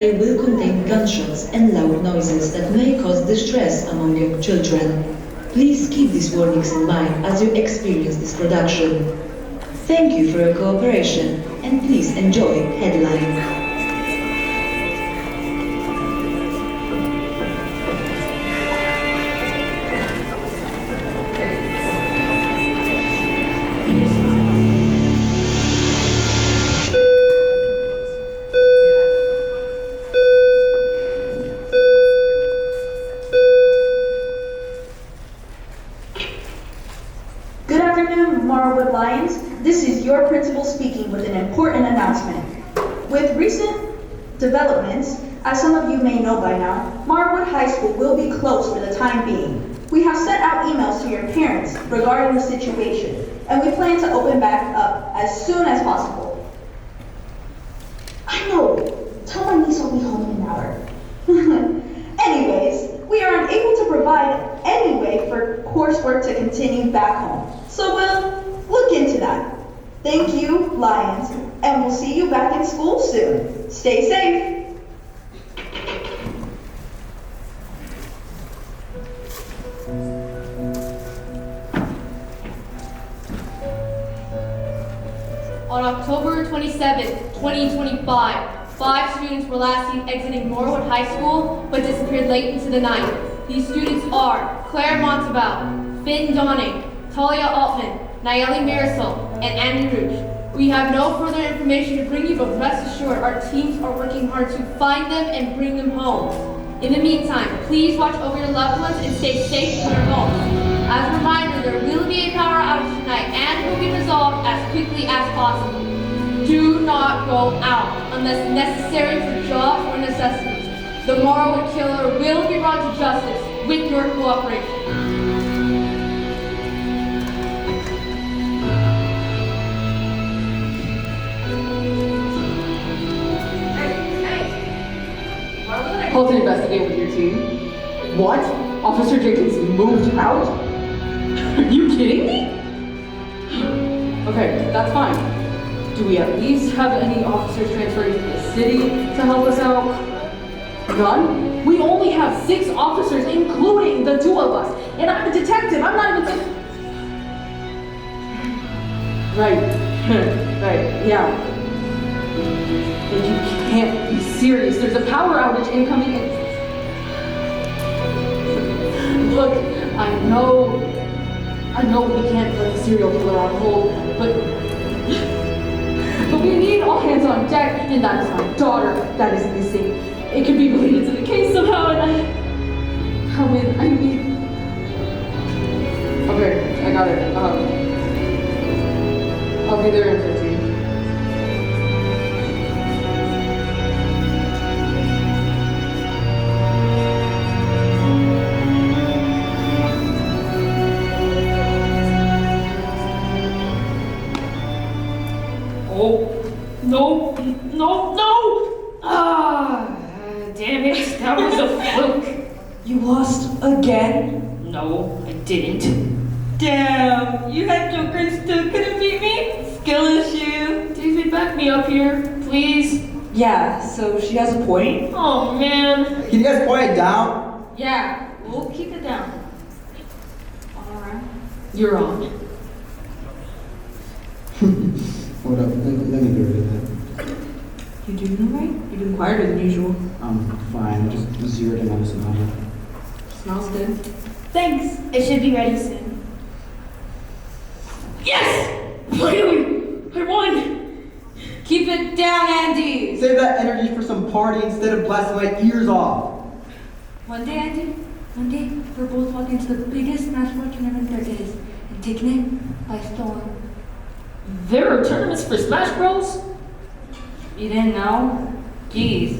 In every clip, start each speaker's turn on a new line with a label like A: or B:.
A: They will contain gunshots and loud noises that may cause distress among young children. Please keep these warnings in mind as you experience this production. Thank you for your cooperation and please enjoy Headline.
B: Good afternoon, Marwood Lions. This is your principal speaking with an important announcement. With recent developments, as some of you may know by now, Marwood High School will be closed for the time being. We have sent out emails to your parents regarding the situation, and we plan to open back up as soon as possible. I know, tell my niece I'll be home in an hour. Anyways, we are unable to provide any way for coursework to continue back home. So we'll look into that. Thank you, Lions, and we'll see you back in school soon. Stay safe.
C: On October 27, 2025, 5 students were last seen exiting Norwood High School but disappeared late into the night. These students are Claire Monteval, Finn Donning, Talia Altman, Nayeli Marisol, and Andy Rouge. We have no further information to bring you, but rest assured our teams are working hard to find them and bring them home. In the meantime, please watch over your loved ones and stay safe in your homes. As a reminder, there will be a power outage tonight and will be resolved as quickly as possible. Do not go out unless necessary for jobs or necessities. The Marwood killer will be brought to justice with your cooperation.
D: Call to investigate with your team. What? Officer Jenkins moved out? Are you kidding me? Okay, that's fine. Do we at least have any officers transferred to the city to help us out? None? We only have 6 officers, including the 2 of us. And I'm a detective, I'm not even... Right. Right, yeah. But you can't be serious. There's a power outage incoming and... Look, I know we can't put the serial killer on hold, but we need all hands on deck, and that is my daughter that is missing. It could be related to the case somehow, and I need... Okay, I got it. I'll be there in 15.
E: No! Ah, damn it, that was a fluke.
F: You lost again?
E: No, I didn't. Damn, you had jokers still couldn't beat me? Skill issue. David, back me up here, please.
F: Yeah, so she has a point?
E: Oh, man.
G: Can you guys quiet down?
E: Yeah, we'll keep it down. All right.
D: You're on.
G: Hold up, let me get rid of that.
F: You doing alright? You've been quieter than usual.
G: I'm fine, I just zeroed in on this number.
F: Smells good.
B: Thanks. It should be ready soon.
E: Yes! Finally! I won!
F: Keep it down, Andy!
G: Save that energy for some party instead of blasting my ears off.
H: One day, Andy, we're both walking into the biggest Smash Bros. Tournament there is, and taking it by storm.
E: There are tournaments for Smash Bros?
H: You didn't know? Jeez,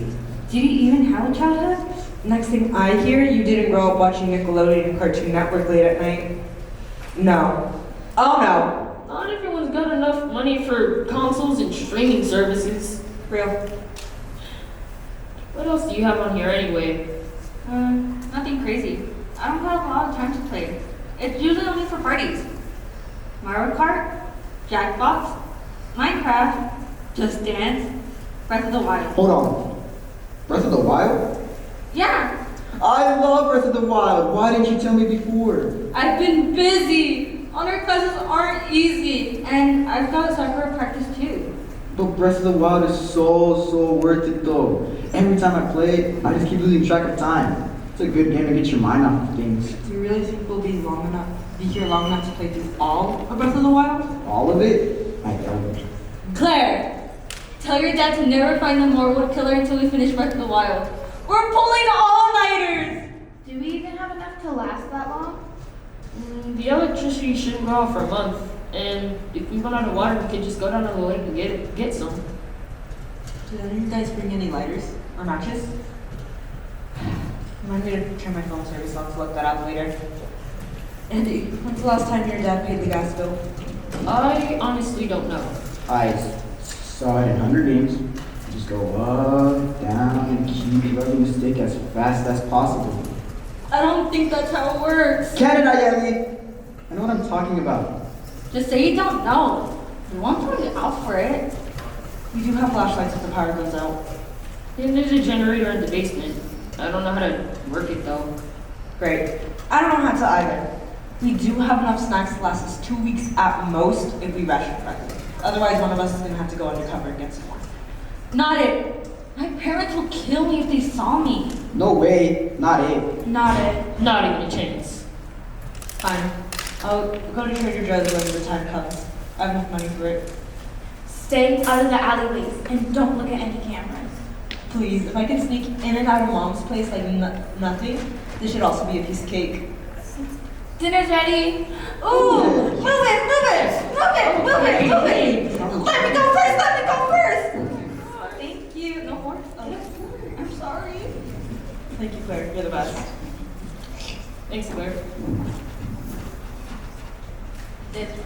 H: did you even have a childhood?
F: Next thing I hear, you didn't grow up watching Nickelodeon and Cartoon Network late at night. No. Oh no.
E: Not everyone's got enough money for consoles and streaming services.
F: Real.
E: What else do you have on here anyway?
H: Nothing crazy. I don't have a lot of time to play. It's usually only for parties. Mario Kart, Jackbox, Minecraft, Just Dance, Breath of the Wild.
G: Hold on. Breath I love Breath of the Wild. Why didn't you tell me before?
H: I've been busy. Honor classes aren't easy, and I've got soccer practice too.
G: But Breath of the Wild is so worth it though. Every time I play it, I just keep losing track of time. It's a good game to get your mind off of things.
F: Do you really think we'll be here long enough to play through all of Breath of the Wild?
G: All of it? I don't.
H: Claire, tell your dad to never find the Morwood killer until we finish Breath of the Wild. We're pulling all-nighters!
C: Do we even have enough to last that long?
D: The electricity shouldn't go out for a month, and if we run out of water, we could just go down to the lake and get some.
F: Did any of you guys bring any lighters or matches? Remind me to turn my phone service on to look that up later. Andy, when's the last time your dad paid the gas bill?
D: I honestly don't know.
G: I saw it in Hunger Games. Just go up, down, and keep rubbing the stick as fast as possible.
H: I don't think that's how it works.
G: Canada, Yali! I know what I'm talking about.
H: Just say you don't know. We won't throw you out for it.
F: We do have flashlights if the power goes out.
D: And there's a generator in the basement. I don't know how to work it though.
F: Great. I don't know how to either. We do have enough snacks to last us 2 weeks at most if we ration correctly. Otherwise, one of us is going to have to go undercover and get some more.
H: Not it. My parents will kill me if they saw me.
G: No way, not it.
H: Not it.
D: Not even a chance.
F: Fine. I'll go to Trader Joe's when the time comes. I have enough money for it.
C: Stay out of the alleyways and don't look at any cameras.
F: Please, if I can sneak in and out of Mom's place like nothing, this should also be a piece of cake.
C: Dinner's ready.
H: Ooh! Move it! Move it! Move it! Move it! Move it! Let me go first! Let me go first! Thank you. No more? Oh, I'm sorry.
F: Thank you, Claire. You're the best.
D: Thanks, Claire.
G: Thank you.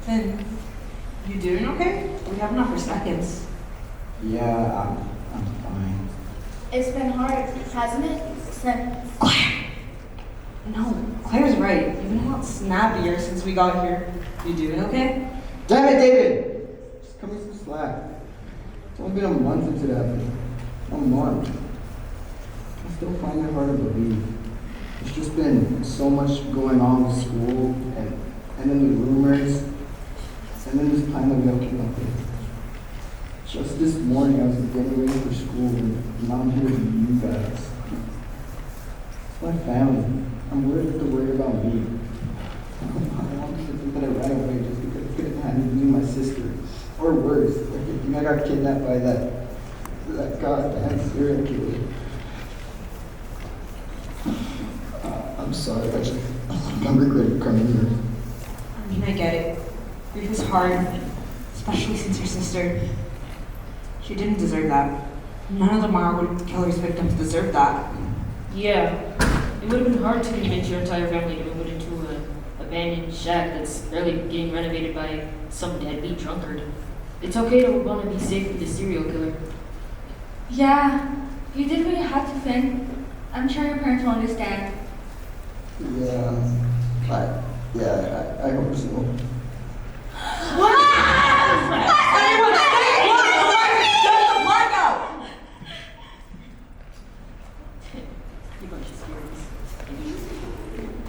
F: Finn, you doing okay? We have enough for seconds.
G: Yeah, I'm fine.
C: It's been hard, hasn't it? Since
F: No, Claire's right. You've been a lot snappier since we got here. You doing okay?
G: Damn it, David! Just cut me some slack. It's only been a month into that. A month. I still find it hard to believe. There's just been so much going on with school, and then the rumors, and then this plan that we all came up with. Just this morning, I was getting ready for school, and now I'm here with you guys. It's my family. I'm worried to worry about me. I want to think that I ran away just because I couldn't handle losing my sister. Or worse, like I think I got kidnapped by that goddamn serial killer. I'm sorry, I'm regretting coming here.
F: I mean, I get it. Grief is hard, especially since your sister. She didn't deserve that. None of the Marwood killer's victims deserved that.
D: Yeah, it would have been hard to convince your entire family to move into an abandoned shack that's barely getting renovated by some deadbeat drunkard. It's okay to want to be safe with a serial killer.
H: Yeah, you did what you had to, Finn. I'm sure your parents will understand.
G: Yeah, I hope so.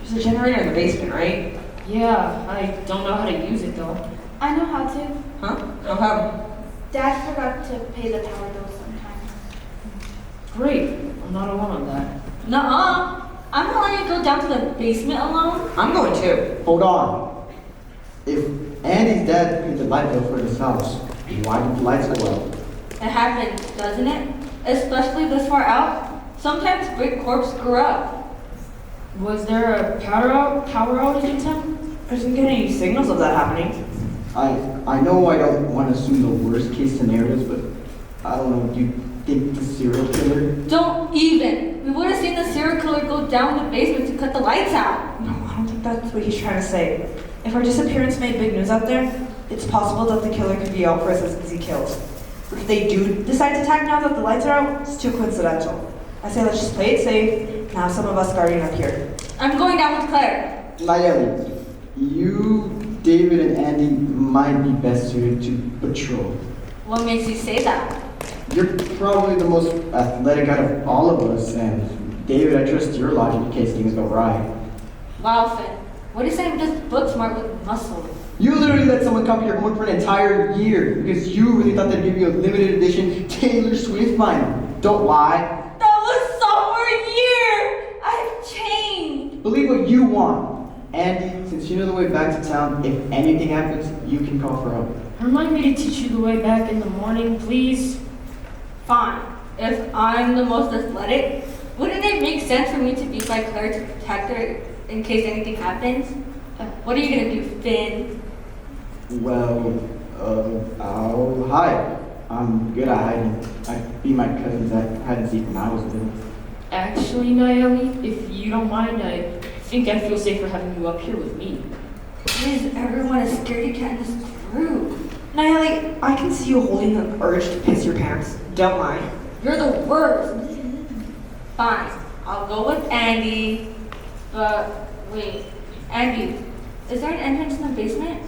F: There's a generator in the basement, right?
D: Yeah, I don't know how to use it though.
C: I know how to.
F: Huh? No problem.
C: Dad forgot to pay the power bill sometimes.
D: Great, I'm not alone on that.
H: Nuh-uh. I'm not letting you go down to the basement alone.
F: I'm going too.
G: Hold on. If Andy's dad paid the light bill for this house, why did the lights go out?
H: It happens, doesn't it? Especially this far out. Sometimes brick corpse grew up.
D: Was there a power outage in town?
F: I didn't get any signals of that happening.
G: I know I don't want to assume the worst case scenarios, but I don't know, do you think the serial killer?
H: Don't even. We would have seen the serial killer go down the basement to cut the lights out.
F: No, I don't think that's what he's trying to say. If our disappearance made big news out there, it's possible that the killer could be out for us as he kills. But if they do decide to attack now that the lights are out, it's too coincidental. I say let's just play it safe and have some of us guarding up here.
H: I'm going down with Claire.
G: Nayeli, you, David, and Andy might be best suited to patrol.
H: What makes you say that?
G: You're probably the most athletic out of all of us, and David, I trust your logic in case things go right.
H: Wow, Finn. What are you saying with this book smart with muscle?
G: You literally let someone copy your homework for an entire year because you really thought they'd give you a limited edition Taylor Swift vinyl. Don't lie.
H: That was sophomore year! I've changed!
G: Believe what you want. Andy, since you know the way back to town, if anything happens, you can call for help.
D: Remind me to teach you the way back in the morning, please.
H: Fine. If I'm the most athletic, wouldn't it make sense for me to be by Claire to protect her in case anything happens? What are you gonna do, Finn?
G: Well, I'll hide. I'm good at hiding. I beat my cousins at hide and seek when I was little.
D: Actually, Nayeli, if you don't mind, I think I feel safer having you up here with me.
H: Why is everyone a scaredy cat in this crew?
F: Nayeli, I can see you holding an urge to piss your pants. Don't mind.
H: You're the worst. Fine, I'll go with Andy. But wait, Andy, is there an entrance in the basement?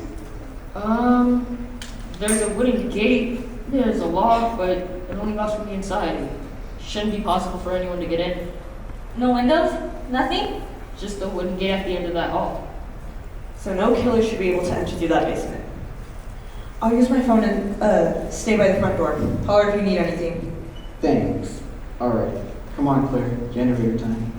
D: There's a wooden gate. There's a lock, but it only locks from the inside. Shouldn't be possible for anyone to get in.
H: No windows? Nothing?
D: Just a wooden gate at the end of that hall.
F: So no killer should be able to enter through that basement. I'll use my phone and stay by the front door. Holler if you need anything.
G: Thanks. Alright. Come on, Claire. Generator time.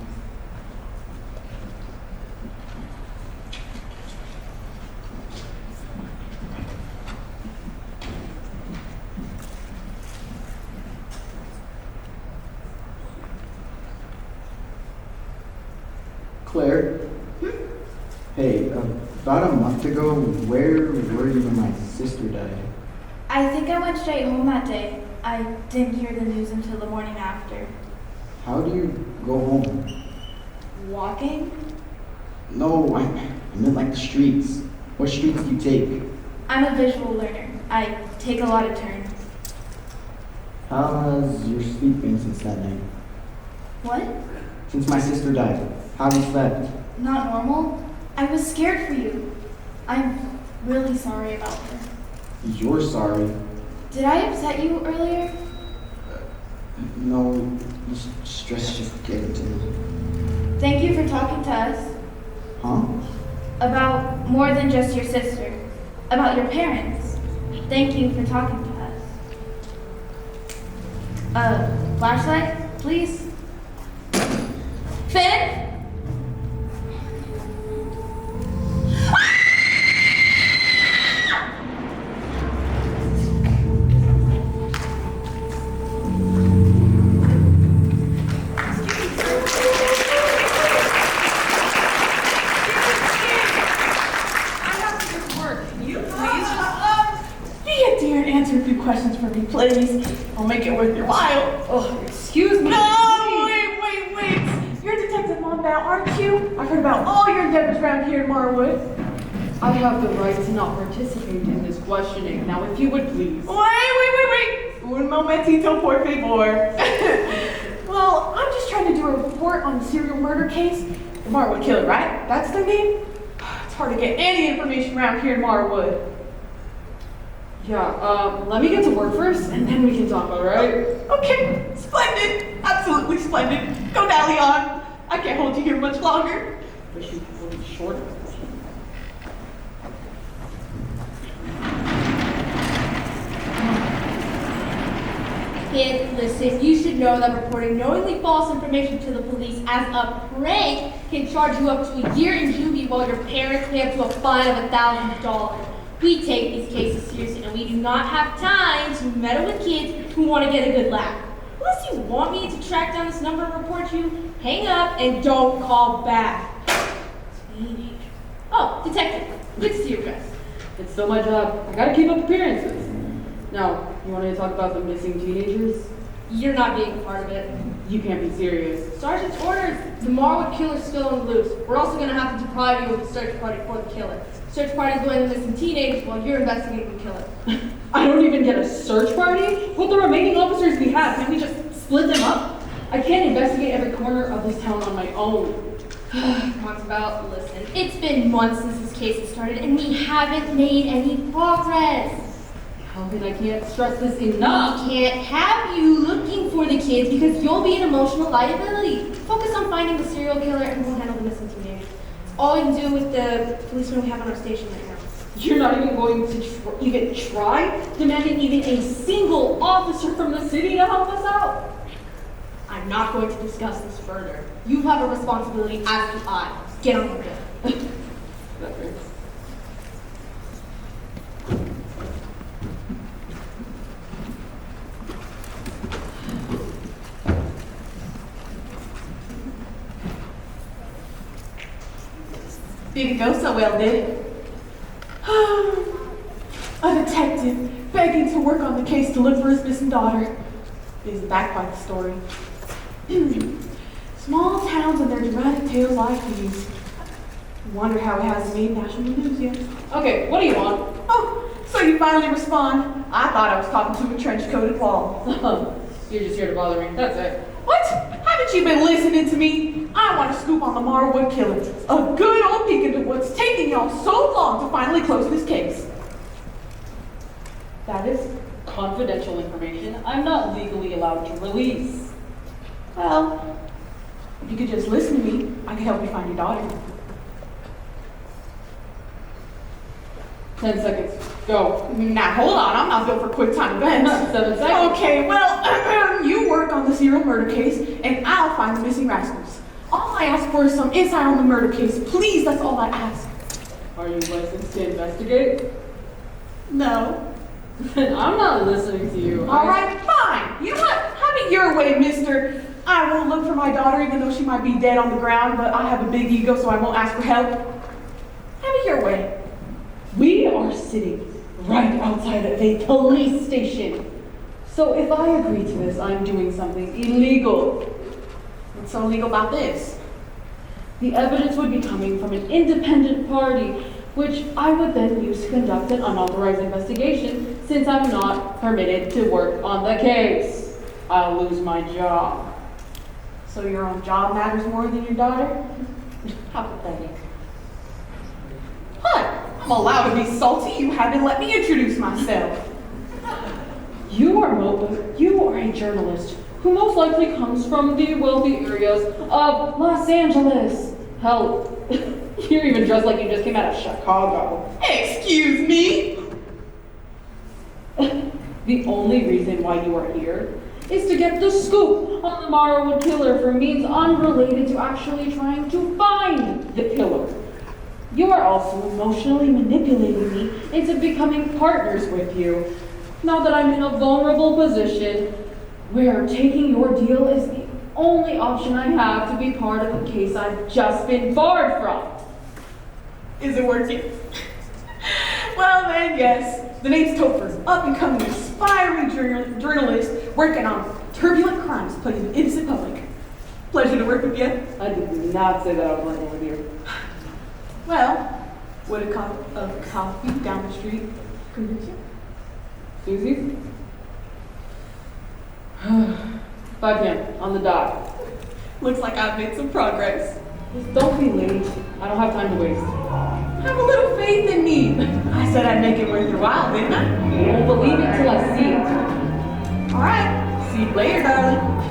G: Claire? Hey, about a month ago, where were you when my sister died?
I: I think I went straight home that day. I didn't hear the news until the morning after.
G: How do you go home?
I: Walking?
G: No, I meant like the streets. What streets do you take?
I: I'm a visual learner. I take a lot of turns.
G: How has your sleep been since that night?
I: What?
G: Since my sister died, how have you slept?
I: Not normal? I was scared for you. I'm really sorry about her.
G: You're sorry.
I: Did I upset you earlier?
G: No, this stress just getting to me.
I: Thank you for talking to us.
G: Huh?
I: About more than just your sister. About your parents. Thank you for talking to us. Flashlight, please? Finn?
F: Questions for me, please. I'll make it worth your while.
D: Oh, excuse me.
F: No, wait. You're Detective Monbow, aren't you? I've heard about all your endeavors around here in Marwood.
D: I have the right to not participate in this questioning. Now, if you would please.
F: Wait. Un momentito, por favor. Well, I'm just trying to do a report on the serial murder case. The Marwood killer, right? That's their name? It's hard to get any information around here in Marwood.
D: Yeah, let me get to work first, and then we can talk, all right?
F: Okay, splendid. Absolutely splendid. Go dally on. I can't hold you here much longer.
D: Wish you would be shorter.
C: Kid, listen, you should know that reporting knowingly false information to the police as a prank can charge you up to a year in juvie while your parents pay up to a fine of $1,000. We take these cases seriously and we do not have time to meddle with kids who want to get a good laugh. Unless you want me to track down this number and report you, hang up and don't call back. Teenager. Oh, detective. Good to see you guys.
D: It's still my job. I gotta keep up appearances. Now, you want to talk about the missing teenagers?
C: You're not being a part of it.
D: You can't be serious.
C: Sergeant's orders. The Marwood killer's still on the loose. We're also going to have to deprive you of the search party for the killer. Search party's going to missing teenagers while you're investigating the killer.
D: I don't even get a search party? What the remaining officers we have, can't we just split them up? I can't investigate every corner of this town on my own.
C: Monteval, listen. It's been months since this case has started, and we haven't made any progress.
D: Calvin, I can't stress this enough.
C: We can't have you looking for the kids because you'll be an emotional liability. Focus on finding the serial killer and we'll handle the missing teenagers. It's all we can do with the policemen we have on our station right now.
D: You're not even going to even try demanding even a single officer from the city to help us out?
C: I'm not going to discuss this further. You have a responsibility, as do I. Get on with it.
D: That hurts.
F: Didn't go so well, did it? A detective begging to work on the case to look for his missing daughter. Isn't that quite the story? Small towns and their dramatic tales like these. Wonder how it hasn't made national news yet.
D: Okay, what do you want?
F: Oh, so you finally respond. I thought I was talking to a trench-coated wall.
D: You're just here to bother me. That's it.
F: What? Haven't you been listening to me? I want to scoop on the Marwood killer. A good old peek into what's taken y'all so long to finally close this case.
D: That is confidential information I'm not legally allowed to release.
F: Well, if you could just listen to me, I can help you find your daughter.
D: 10 seconds. Go.
F: Now, hold on. I'm not built for quick time events.
D: 7 seconds.
F: Okay, well, you work on the serial murder case, and I'll find the missing rascals. All I ask for is some insight on the murder case. Please, that's all I ask.
D: Are you licensed to investigate?
F: No.
D: Then I'm not listening to you.
F: All right, fine. You know what? Have it your way, mister. I won't look for my daughter even though she might be dead on the ground, but I have a big ego, so I won't ask for help. Have it your way.
D: We are sitting right outside of a police station. So if I agree to this, I'm doing something illegal.
F: What's so illegal about this?
D: The evidence would be coming from an independent party, which I would then use to conduct an unauthorized investigation since I'm not permitted to work on the case. I'll lose my job.
F: So your own job matters more than your daughter?
D: How pathetic.
F: What? I'm allowed to be salty. You haven't let me introduce myself.
D: You are a journalist who most likely comes from the wealthy areas of Los Angeles. Hell, you're even dressed like you just came out of Chicago.
F: Excuse me?
D: The only reason why you are here is to get the scoop on the Marwood killer for means unrelated to actually trying to find the killer. You are also emotionally manipulating me into becoming partners with you. Now that I'm in a vulnerable position where taking your deal is the only option I have to be part of a case I've just been barred from.
F: Is it working? Well then, yes. The name's Topher, up-and-coming aspiring journalist working on turbulent crimes plaguing the innocent public. Pleasure to work with you.
D: I did not say that I was working with you.
F: Well, would a cup of coffee down the street convince you?
D: Susie? 5 p.m. on the dot.
F: Looks like I've made some progress.
D: Just don't be late. I don't have time to waste.
F: Have a little faith in me. I said I'd make it worth your while, didn't I?
D: I won't believe it till I see it.
F: All right. See you later, darling.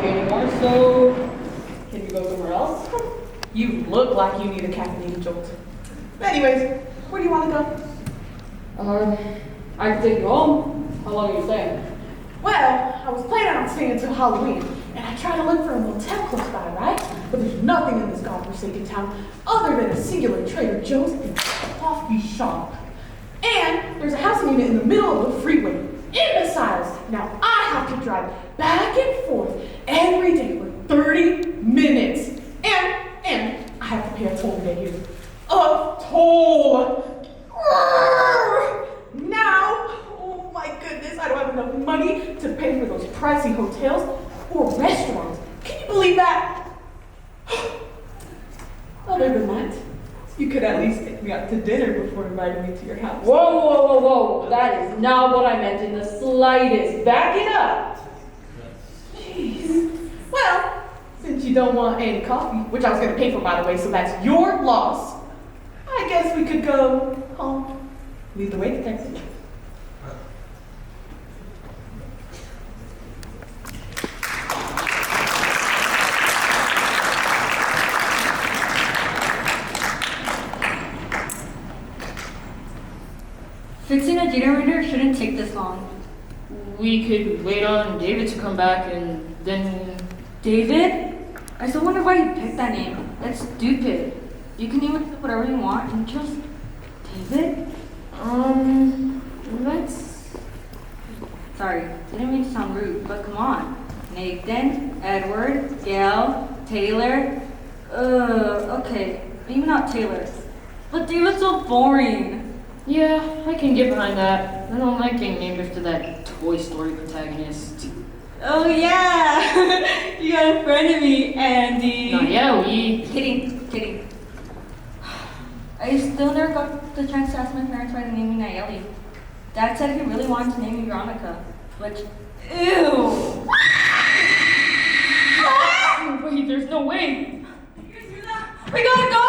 D: anymore, so can we go somewhere else?
F: You look like you need a caffeinated jolt. Anyways, where do you want to go?
D: I can take you home. How long are you staying?
F: Well, I was planning on staying until Halloween, and I tried to look for a motel close by, right? But there's nothing in this godforsaken town other than a singular Trader Joe's and a coffee shop. And there's a housing unit in the middle of the freeway, in the silos. Now I have to drive back and forth every day for 30 minutes. And I have to pay a toll to get here. A toll! Now, oh my goodness, I don't have enough money to pay for those pricey hotels or restaurants. Can you believe that? Other than that, you could at least take me out to dinner before inviting me to your house.
D: Whoa. That is not what I meant in the slightest. Back it up.
F: Jeez. Well, since you don't want any coffee, which I was going to pay for, by the way, so that's your loss, I guess we could go home. Lead the way, detective.
H: Fixing a generator shouldn't take this long.
E: We could wait on David to come back and then...
H: David? I still wonder why you picked that name. That's stupid. You can name it whatever you want and just... David?
E: Let's...
H: Sorry, didn't mean to sound rude, but come on. Nathan, Edward, Gail, Taylor... okay, maybe not Taylor. But David's so boring.
E: Yeah, I can get behind that. I don't like being named after that Toy Story protagonist.
H: Oh yeah! You got a friend of me, Andy.
E: Not yet, we...
H: Kidding. I still never got the chance to ask my parents why they named me Nayeli. Dad said he really wanted to name me Veronica, which... Ew!
E: Wait, there's no way!
H: We gotta go!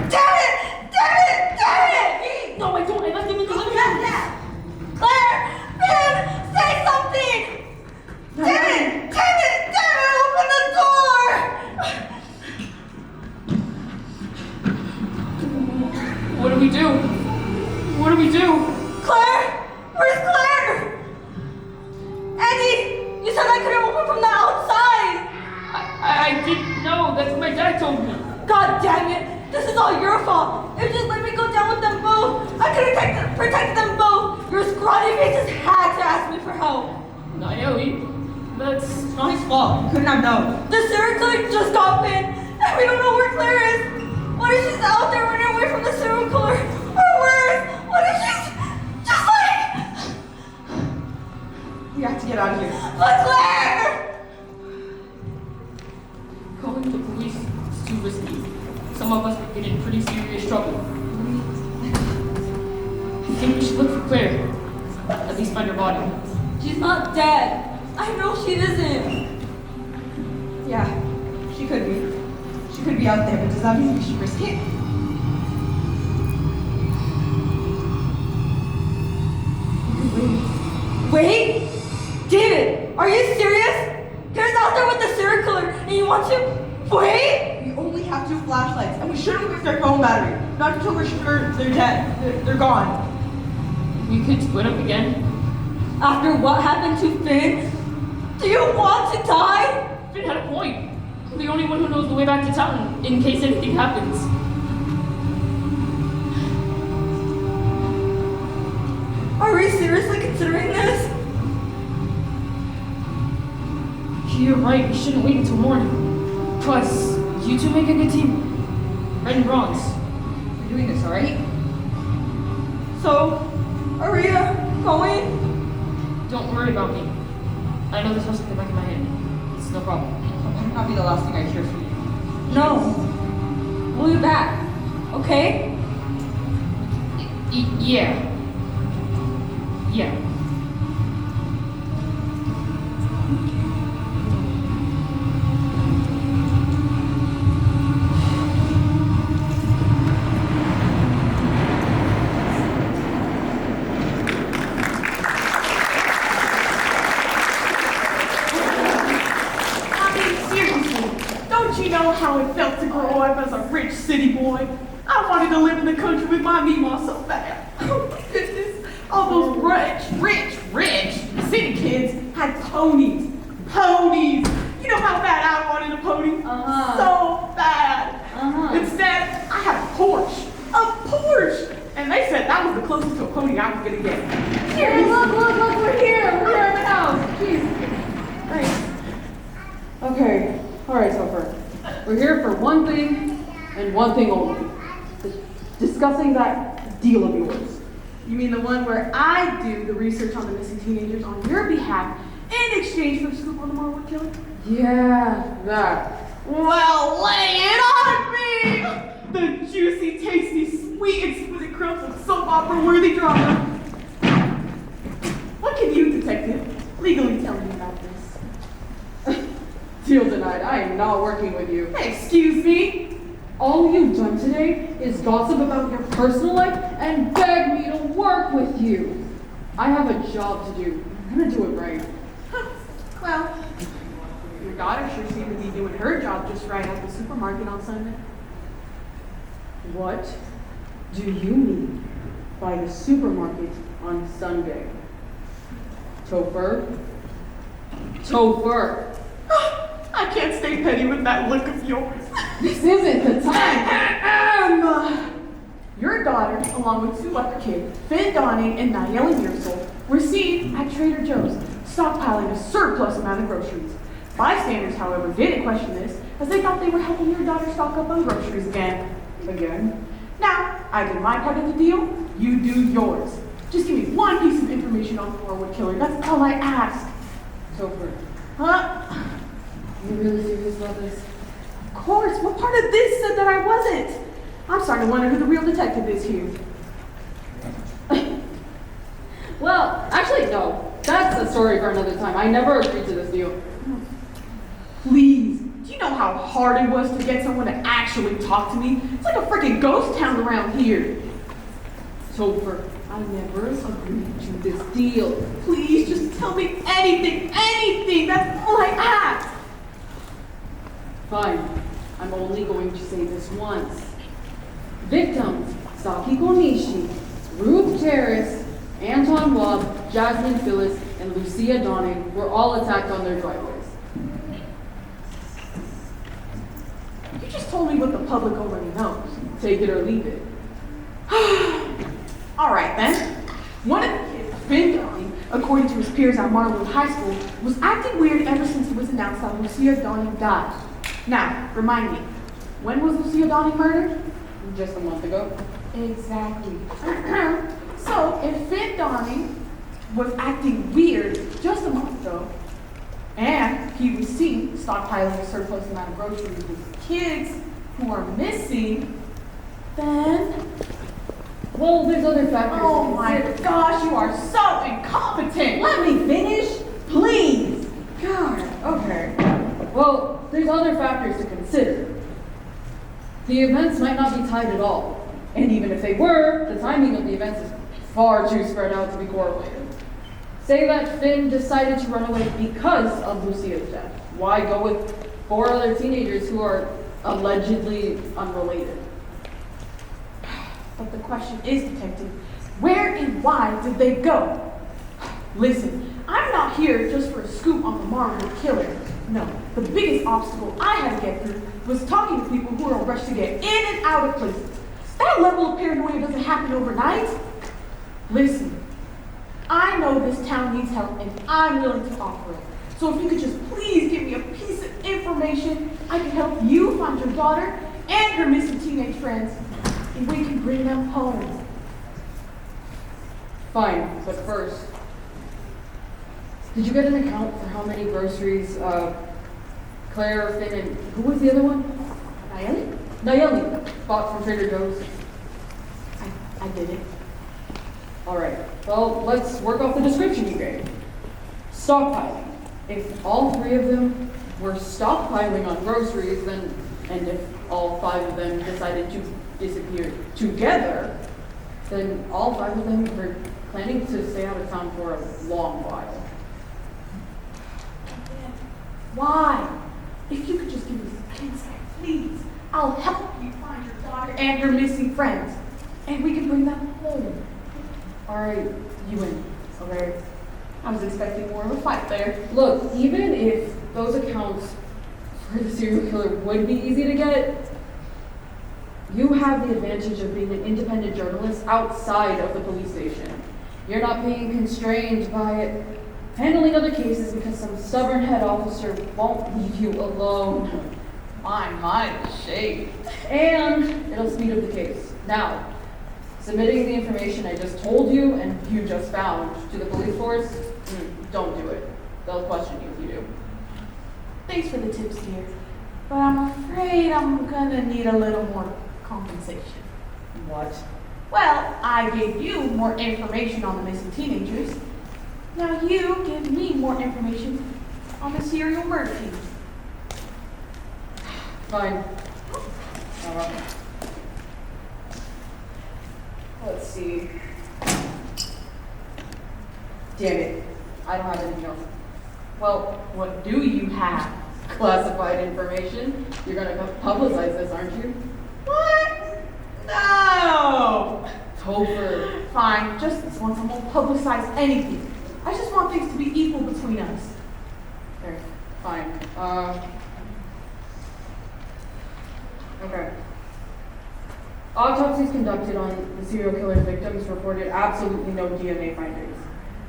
H: Damn it!
E: No, I don't. I left him in the living room.
H: Claire! Ben! Say something! Damn it! Open the door!
E: What do we do?
H: Claire! Where's Claire? Andy! You said I couldn't open from the outside!
E: I didn't know. That's what my dad told me.
H: God damn it! This is all your fault! If you just let me go down with them both, I could have protected them both! Your scrawny faces had to ask me for help!
E: Nayeli, that's
J: Not his fault. Couldn't have known.
H: The serial killer just got pinned, and we don't know where Claire is! What if she's out there running away from the serial killer? Or worse, what if she's just like...
J: We have to get out of here.
H: But Claire!
E: calling the police is too risky. Some of us could get in pretty serious trouble. I think we should look for Claire. At least find her body.
H: She's not dead. I know she isn't.
J: Yeah, she could be. She could be out there, but does that mean we should risk it?
H: Wait! David, are you serious? Claire's out there with the serial killer, and you want to wait?
J: We only have 2 flashlights, and we shouldn't waste their phone battery. Not until we're sure they're dead. They're gone.
E: We could split up again.
H: After what happened to Finn? Do you want to die?
E: Finn had a point. The only one who knows the way back to town, in case anything happens.
H: Are we seriously considering this?
E: You're right, we shouldn't wait until morning. Plus, you two make a good team. Red and bronze.
J: We're doing this, alright?
H: So, are we going?
E: Don't worry about me. I know this has to get back in my head. It's no problem.
J: That might not be the last thing I hear from you.
H: No. We'll be back. Okay?
E: Yeah.
F: how it felt to grow up as a rich city boy. I wanted to live in the country with my meemaw so bad. Oh my goodness. All those rich city kids had ponies. Ponies. You know how bad I wanted a pony? So bad. Instead, I had a Porsche. A Porsche. And they said that was the closest to a pony I was gonna get. Here,
D: Hey, look, we're here. We're here in the house. Jeez. Thanks. Okay, all right, Topher. We're here for one thing and one thing only. Discussing that deal of yours.
F: You mean the one where I do the research on the missing teenagers on your behalf in exchange for a scoop on the Marwood killer?
D: Yeah, that.
F: Well, lay it on me! The juicy, tasty, sweet, exquisite crumbs of soap opera-worthy drama. What can you, detective, legally tell me about this?
D: Deal denied. I am not working with you.
F: Excuse me?
D: All you've done today is gossip about your personal life and beg me to work with you. I have a job to do. I'm gonna do it right.
F: Well, your daughter sure seemed to be doing her job just right at the supermarket on Sunday.
D: What do you mean by the supermarket on Sunday? Topher? Topher!
F: I can't stay petty with that look of yours.
D: This isn't the time!
F: Your daughter, along with two other kids, Finn Donning and Nayeli Mearsel, were seen at Trader Joe's, stockpiling a surplus amount of groceries. Bystanders, however, didn't question this, as they thought they were helping your daughter stock up on groceries again. Now, I did my part of the deal, you do yours. Just give me one piece of information on the Marwood killer, that's all I ask.
D: Topher,
F: Huh?
D: you really serious about this?
F: Of course, what part of this said that I wasn't? I'm starting to wonder who the real detective is here.
D: Well, actually, no. That's a story for another time. I never agreed to this deal.
F: Please, do you know how hard it was to get someone to actually talk to me? It's like a freaking ghost town around here.
D: Topher, I never agreed to this deal.
F: Please, just tell me anything, that's all I ask.
D: Fine. I'm only going to say this once. Victims, Saki Konishi, Ruth Terrace, Anton Wabb, Jasmine Phyllis, and Lucia Donning were all attacked on their driveways.
F: You just told me what the public already knows.
D: Take it or leave it.
F: All right, then. One of the kids, Finn Donning, according to his peers at Marwood High School, was acting weird ever since it was announced that Lucia Donning died. Now, remind me, when was Lucia Donning murdered?
D: Just a month ago.
F: Exactly. So, if Finn Donning was acting weird just a month ago, and he was seen stockpiling a surplus amount of groceries with kids who are missing, then...
D: Well, there's other factors.
F: Oh my gosh, you are so incompetent!
D: Let me finish, please! God, okay. Well, there's other factors to consider. The events might not be tied at all. And even if they were, the timing of the events is far too spread out to be correlated. Say that Finn decided to run away because of Lucia's death. Why go with 4 other teenagers who are allegedly unrelated?
F: But the question is, detective, where and why did they go? Listen, I'm not here just for a scoop on the Marwood killer. No, the biggest obstacle I had to get through was talking to people who are in a rush to get in and out of places. That level of paranoia doesn't happen overnight. Listen, I know this town needs help and I'm willing to offer it. So if you could just please give me a piece of information, I can help you find your daughter and her missing teenage friends, and we can bring them home.
D: Fine, but first, did you get an account for how many groceries Claire, Finn, and who was the other one?
F: Nayeli?
D: Nayeli bought from Trader Joe's?
F: I did it.
D: All right, well, let's work off the description you gave. Stockpiling. If all 3 of them were stockpiling on groceries, then, and if all 5 of them decided to disappear together, then all 5 of them were planning to stay out of town for a long while.
F: Why? If you could just give me some insight, please. I'll help you find your daughter and your missing friends. And we can bring them home.
D: Alright, you win. Okay?
F: I was expecting more of a fight there.
D: Look, even if those accounts for the serial killer would be easy to get, you have the advantage of being an independent journalist outside of the police station. You're not being constrained by handling other cases because some stubborn head officer won't leave you alone.
F: My mind is shaped.
D: And it'll speed up the case. Now, submitting the information I just told you and you just found to the police force, don't do it. They'll question you if you do.
F: Thanks for the tips, dear. But I'm afraid I'm gonna need a little more compensation.
D: What?
F: Well, I gave you more information on the missing teenagers. Now you give me more information on the serial murder team.
D: Fine. Let's see. Damn it. I don't have anything else. Well, what do you have? Classified information. You're gonna publicize this, aren't you?
F: What? No!
D: Topher.
F: Fine, just this once I won't publicize anything. I just want things to be equal between us.
D: Okay, fine. Okay. Autopsies conducted on the serial killer's victims reported absolutely no DNA findings.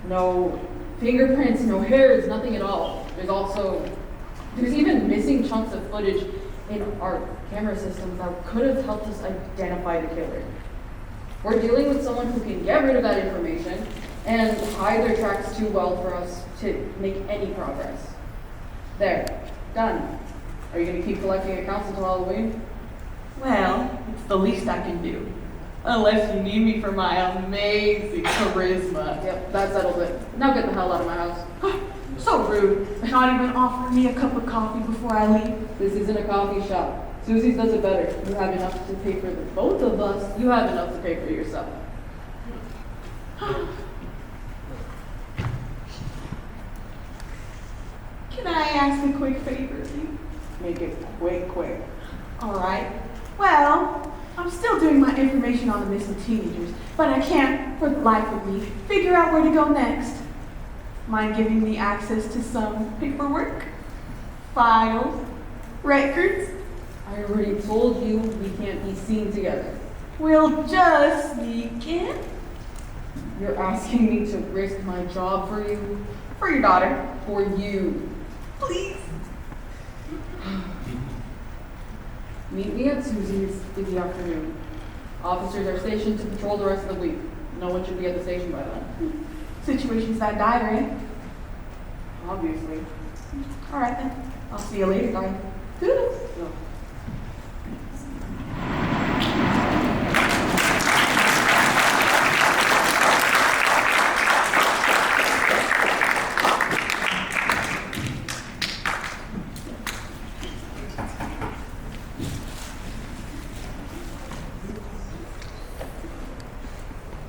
D: No fingerprints, no hairs, nothing at all. There's even missing chunks of footage in our camera systems that could have helped us identify the killer. We're dealing with someone who can get rid of that information and hide their tracks too well for us to make any progress. There, done. Are you going to keep collecting accounts until Halloween?
F: Well, it's the least I can do. Unless you need me for my amazing charisma.
D: Yep, that settles it. Now get the hell out of my house.
F: So rude. Not even offering me a cup of coffee before I leave.
D: This isn't a coffee shop. Susie's does it better. You have enough to pay for the both of us. You have enough to pay for yourself.
F: Can I ask a quick favor of you?
D: Make it quick.
F: Alright. Well, I'm still doing my information on the missing teenagers, but I can't, for the life of me, figure out where to go next. Mind giving me access to some paperwork? Files? Records?
D: I already told you we can't be seen together.
F: We'll just sneak in.
D: You're asking me to risk my job for you?
F: For your daughter.
D: For you.
F: Please.
D: Meet me at Susie's in the afternoon. Officers are stationed to patrol the rest of the week. No one should be at the station by then.
F: Situations that dire, eh?
D: Obviously.
F: Alright then. I'll see you later, darling. Toodles.
D: No.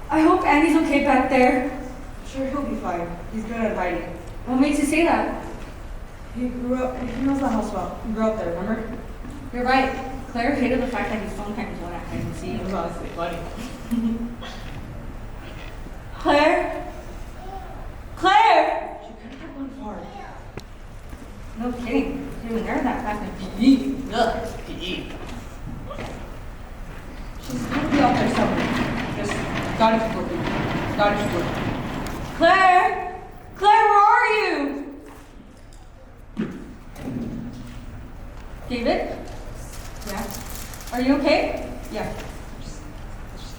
H: I hope Andy's okay back there.
J: Sure, he'll be fine. He's good at hiding.
H: What makes you say that?
J: He knows the house well. He grew up there, remember?
H: You're right. Claire hated the fact that his phone time was on at hide and seek.
J: It was honestly funny.
H: Claire? Claire!
J: She couldn't have gone far.
H: No kidding. She was never that fast and
J: She's gonna be out there somewhere. Just gotta keep looking. Gotta keep looking.
H: Claire! Claire, where are you? David? Yeah? Are you okay?
J: Yeah. Just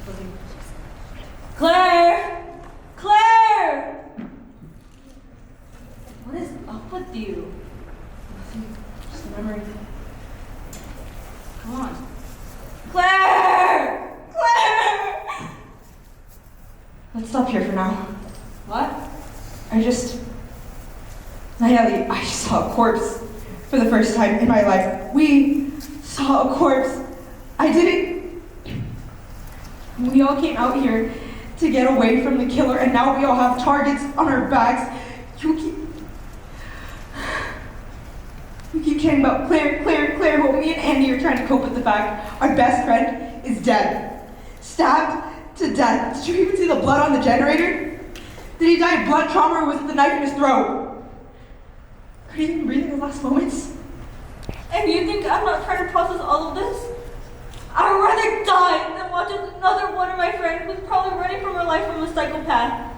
J: looking.
H: Claire! Claire! What is up with you?
J: Just a memory.
H: Come on. Claire! Claire!
J: Let's stop here for now.
H: What?
J: Nayeli, I just saw a corpse for the first time in my life. We saw a corpse. We all came out here to get away from the killer, and now we all have targets on our backs. We keep chatting about Claire, but me and Andy are trying to cope with the fact our best friend is dead. Stabbed to death. Did you even see the blood on the generator? Did he die of blood trauma or was it the knife in his throat? Could he even breathe in his last moments?
H: And you think I'm not trying to process all of this? I'd rather die than watch another one of my friends who's probably running for her life from a psychopath.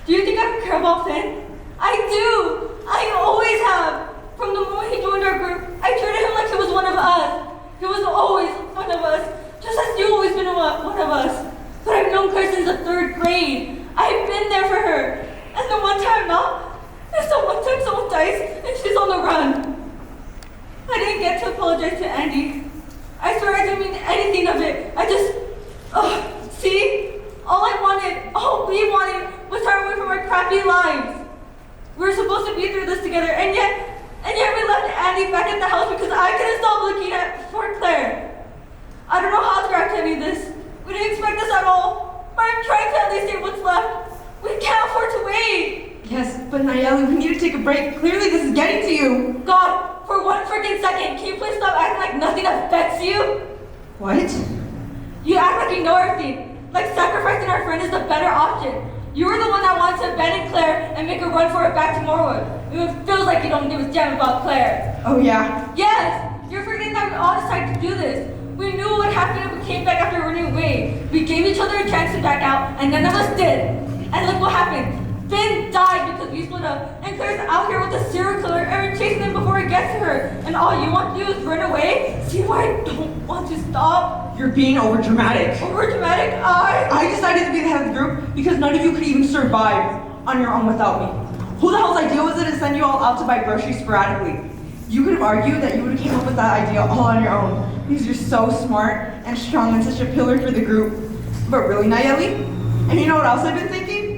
H: Do you think I don't care about Finn? I do! I always have! From the moment he joined our group, I treated him like he was one of us. He was always one of us, just as you've always been one of us. But I've known Claire since the 3rd grade. I've been there for her. And the one time not, there's the one time someone dies and she's on the run. I didn't get to apologize to Andy. I swear I didn't mean anything of it. I just, see? All we wanted was her away from our crappy lives. We were supposed to be through this together, and yet we left Andy back at the house because I couldn't stop looking for Claire. I don't know how to react to any of this. We didn't expect this at all, but I'm trying to at least save what's left. We can't afford to wait.
J: Yes, but Nayeli, we need to take a break. Clearly this is getting to you.
H: God, for one freaking second, can you please stop acting like nothing affects you?
J: What?
H: You act like you know everything, like sacrificing our friend is the better option. You were the one that wanted to abandon Claire and make a run for it back to Morwood. It feels like you don't give a damn about Claire.
J: Oh yeah?
H: Yes! You're forgetting that we all decided to do this. We knew what would happen if we came back after running away. We gave each other a chance to back out, and none of us did. And look what happened. Finn died because we split up, and Claire's out here with a serial killer, and we're chasing him before he gets to her. And all you want to do is run away? See why I don't want to stop?
J: You're being overdramatic.
H: Overdramatic?
J: I decided to be the head of the group because none of you could even survive on your own without me. Who the hell's idea was it to send you all out to buy groceries sporadically? You could have argued that you would have came up with that idea all on your own because you're so smart and strong and such a pillar for the group. But really, Nayeli? And you know what else I've been thinking?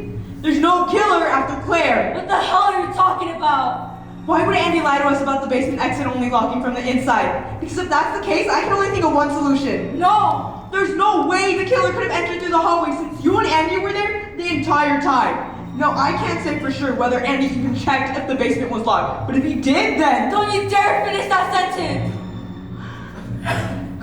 J: There's no killer after Claire.
H: What the hell are you talking about?
J: Why would Andy lie to us about the basement exit only locking from the inside? Because if that's the case, I can only think of one solution.
H: No!
J: There's no way the killer could have entered through the hallway since you and Andy were there the entire time. No, I can't say for sure whether Andy even checked if the basement was locked, but if he did, then...
H: Don't you dare finish that sentence!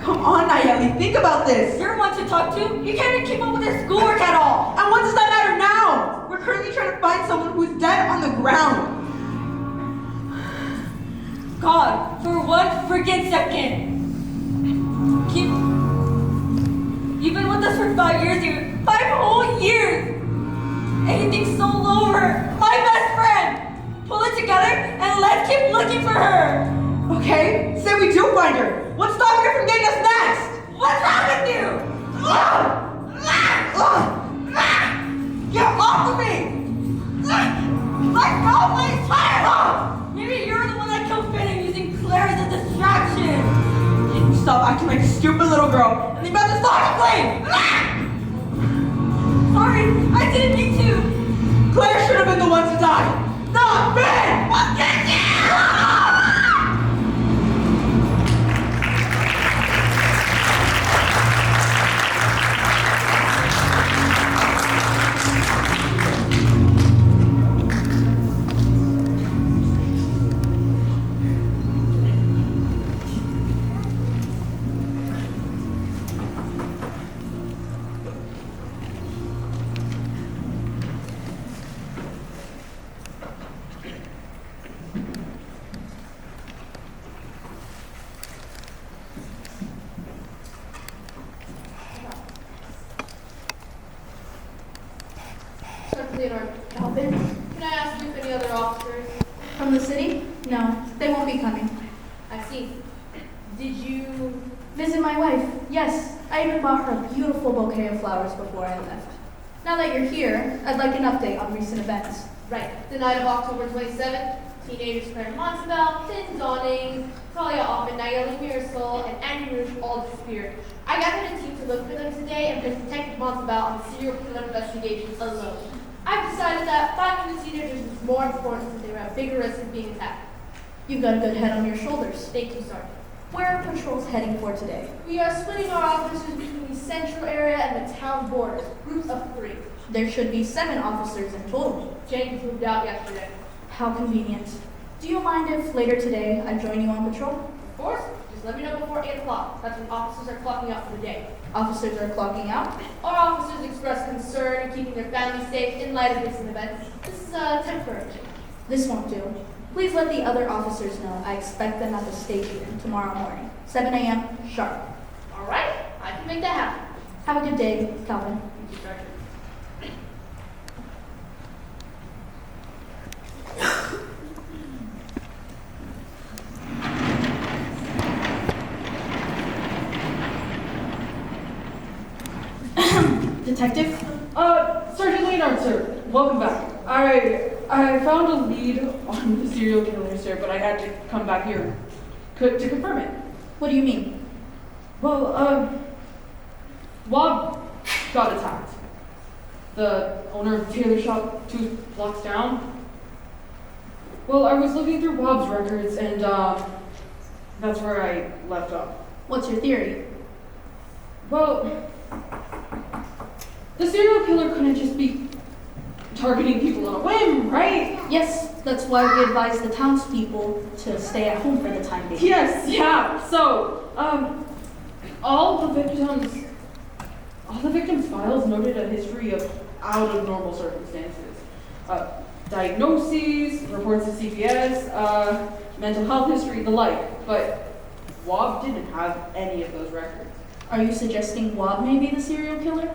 J: Come on, Nayeli, think about this.
H: You're one to talk to. You can't even keep up with your schoolwork at all.
J: And what does that matter now? We're currently trying to find someone who's dead on the ground.
H: God, for one freaking second. You've been with us for 5 years here. 5 whole years! And you think so low of her, my best friend! Pull it together and let's keep looking for her!
J: Okay, say we do find her. What's stopping her from getting us next?
H: What's wrong with you?
J: Get off of me! Let go, please!
H: Maybe you're the one that killed Finn and using Claire as a distraction.
J: Can you stop acting like a stupid little girl and think about this logically?
H: Sorry, I didn't mean to.
J: Claire should have been the one to die, not Finn! What did you?
C: Calvin, can I ask you if any other officers?
I: From the city? No, they won't be coming.
C: I see. Did you...
I: Visit my wife. Yes, I even bought her a beautiful bouquet of flowers before I left. Now that you're here, I'd like an update on recent events.
C: Right. The night of October 27th, teenagers Claire Montsabel, Finn Donning, Talia Offman, Nayeli Mirasol, and Andy Rouge all disappeared. I gathered a team to look for them today and placed Detective Montsabel on the serial killer investigation alone. I've decided that finding the teenagers is more important since they were at bigger risk of being attacked.
I: You've got a good head on your shoulders.
C: Thank you, Sergeant.
I: Where are patrols heading for today?
C: We are splitting our officers between the central area and the town borders, groups of 3.
I: There should be 7 officers in total.
C: Jenkins moved out yesterday.
I: How convenient. Do you mind if later today I join you on patrol?
C: Of course, just let me know before 8 o'clock. That's when officers are clocking out for the day.
I: Officers are clocking out.
C: Our officers express concern in keeping their families safe in light of recent events. This is temporary.
I: This won't do. Please let the other officers know I expect them at the station tomorrow morning, 7 a.m. sharp.
C: All right, I can make that happen.
I: Have a good day, Calvin.
C: Thank you, Sergeant.
I: Detective?
D: Sergeant Leonard, sir. Welcome back. I found a lead on the serial killer, sir, but I had to come back here to confirm it.
I: What do you mean?
D: Well, Wob got attacked. The owner of the tailor shop 2 blocks down. Well, I was looking through Wob's records, and that's where I left off.
I: What's your theory?
D: Well, the serial killer couldn't just be targeting people on a whim, right?
I: Yes, that's why we advise the townspeople to stay at home for the time being.
D: Yes, yeah. So, all the victims' files noted a history of out of normal circumstances. Diagnoses, reports to CPS, mental health history, the like. But Wob didn't have any of those records.
I: Are you suggesting Wob may be the serial killer?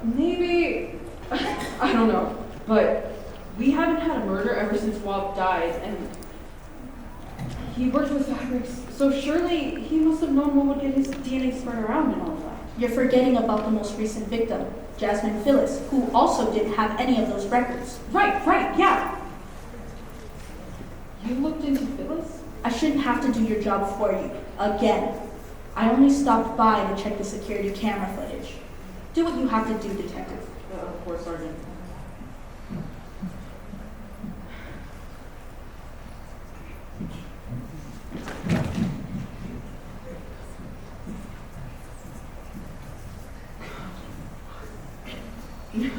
D: Maybe, I don't know, but we haven't had a murder ever since Wob died, and he worked with fabrics, so surely he must have known what would get his DNA spread around and all of that.
I: You're forgetting about the most recent victim, Jasmine Phyllis, who also didn't have any of those records.
D: Right, yeah. You looked into Phyllis?
I: I shouldn't have to do your job for you, again. I only stopped by to check the security camera footage. Do what you have to do, Detective.
D: Of course, Sergeant.
F: You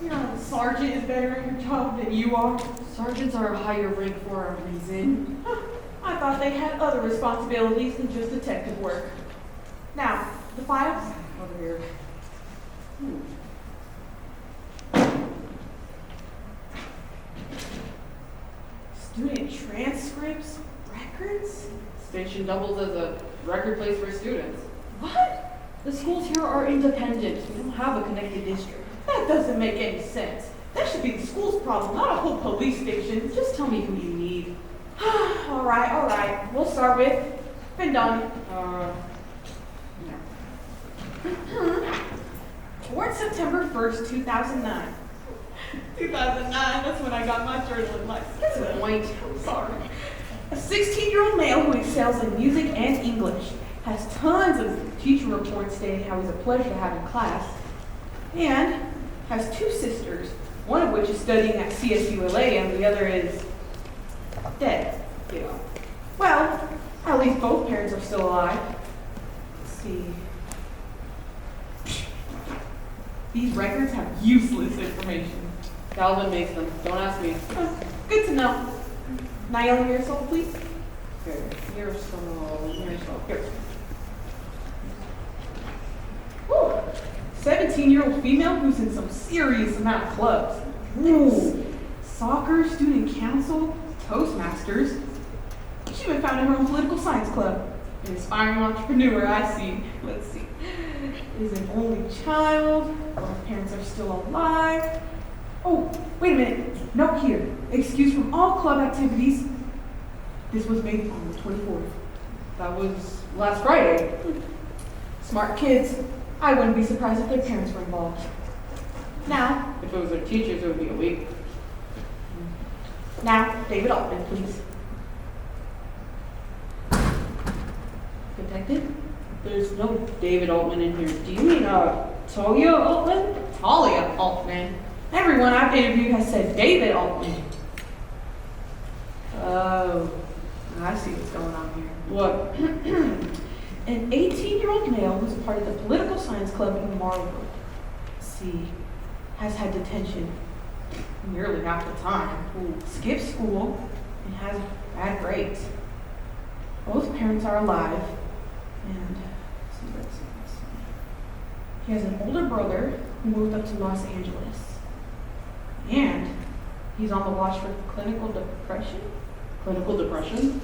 F: know, the sergeant is better at your job than you are.
D: Sergeants are a higher rank for a reason.
F: I thought they had other responsibilities than just detective work. Now, the files?
D: Over here.
F: Student transcripts? Records?
D: Station doubles as a record place for students.
F: What?
D: The schools here are independent. We don't have a connected district.
F: That doesn't make any sense. That should be the school's problem, not a whole police station.
D: Just tell me who you need.
F: all right. We'll start with Bendoni.
D: No.
F: Born September 1st, 2009. 2009, that's when I got my journaling license.
D: That's a point.
F: I'm sorry. A 16-year-old male who excels in music and English, has tons of teacher reports stating how he's a pleasure to have in class, and has 2 sisters, one of which is studying at CSULA and the other is dead.
D: Yeah.
F: Well, at least both parents are still alive. Let's see. These records have useless information.
D: Calvin makes them. Don't ask me.
F: Good to know. Naomi, your soul, please.
D: Okay. Here's some. Here.
F: Woo! 17-year-old female who's in some serious amount of clubs. Ooh. Soccer, student council, Toastmasters. She even founded her own political science club. An inspiring entrepreneur, I see. Let's see. Is an only child. Both parents are still alive. Oh, wait a minute. Note here. Excused from all club activities. This was made on the 24th.
D: That was last Friday.
F: Smart kids. I wouldn't be surprised if their parents were involved. Now,
D: If it was their teachers, it would be a week.
F: now, David Altman, please. Detective?
D: There's no David Altman in here. Do you mean, Talia Altman?
F: Talia Altman. Everyone I've interviewed has said David Altman. Oh, I see what's going on here.
D: What?
F: An 18-year-old male who's part of the political science club in Marlborough, has had detention. nearly half the time, who skips school and has bad grades. Both parents are alive, and let's see. He has an older brother who moved up to Los Angeles, and he's on the watch for clinical depression.
D: Clinical depression?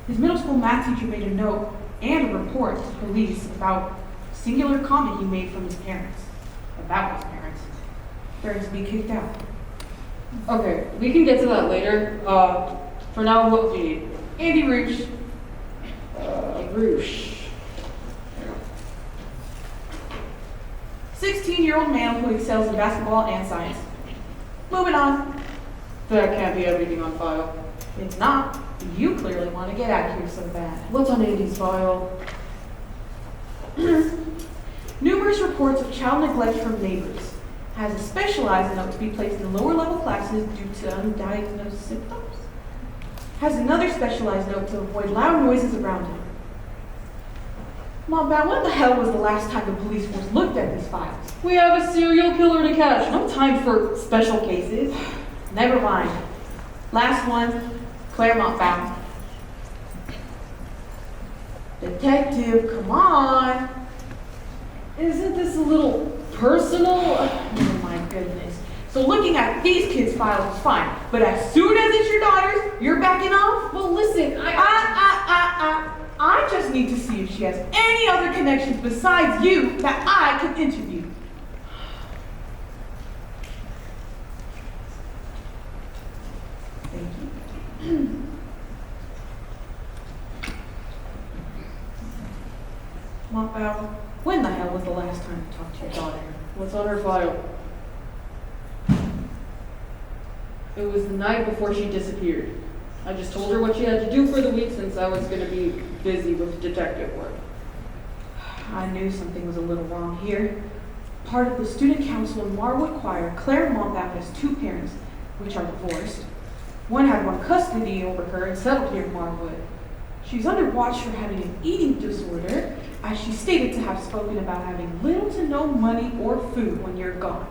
F: His middle school math teacher made a note and a report to police about a singular comment he made from his parents, about his parents, threatening to be kicked out.
D: Okay, we can get to that later. For now, what do you need?
F: Andy Roosh.
D: Roosh.
F: 16-year-old man who excels in basketball and science. Moving on.
D: That can't be everything on file.
F: It's not. You clearly want to get out of here so bad.
D: What's on Andy's file?
F: Numerous reports of child neglect from neighbors. Has a specialized note to be placed in lower level classes due to undiagnosed symptoms. Has another specialized note to avoid loud noises around him. Mom, when the hell was the last time the police force looked at these files?
D: We have a serial killer to catch. No time for special cases.
F: Never mind. Last one, Claremont bound. Detective, come on.
D: Isn't this a little personal?
F: Oh my goodness. So looking at these kids' files is fine, but as soon as it's your daughter's, you're backing off?
D: Well, listen,
F: I just need to see if she has any other connections besides you that I can interview. Thank you. Mom, when the hell was the last time you talked to your daughter?
D: what's on her file? It was the night before she disappeared. I just told her what she had to do for the week since I was going to be busy with detective work.
F: I knew something was a little wrong here. Part of the student council in Marwood Choir, Claire Momback has two parents, which are divorced. One had one custody over her and settled here in Marwood. She's under watch for having an eating disorder, as she's stated to have spoken about having little to no money or food when you're gone.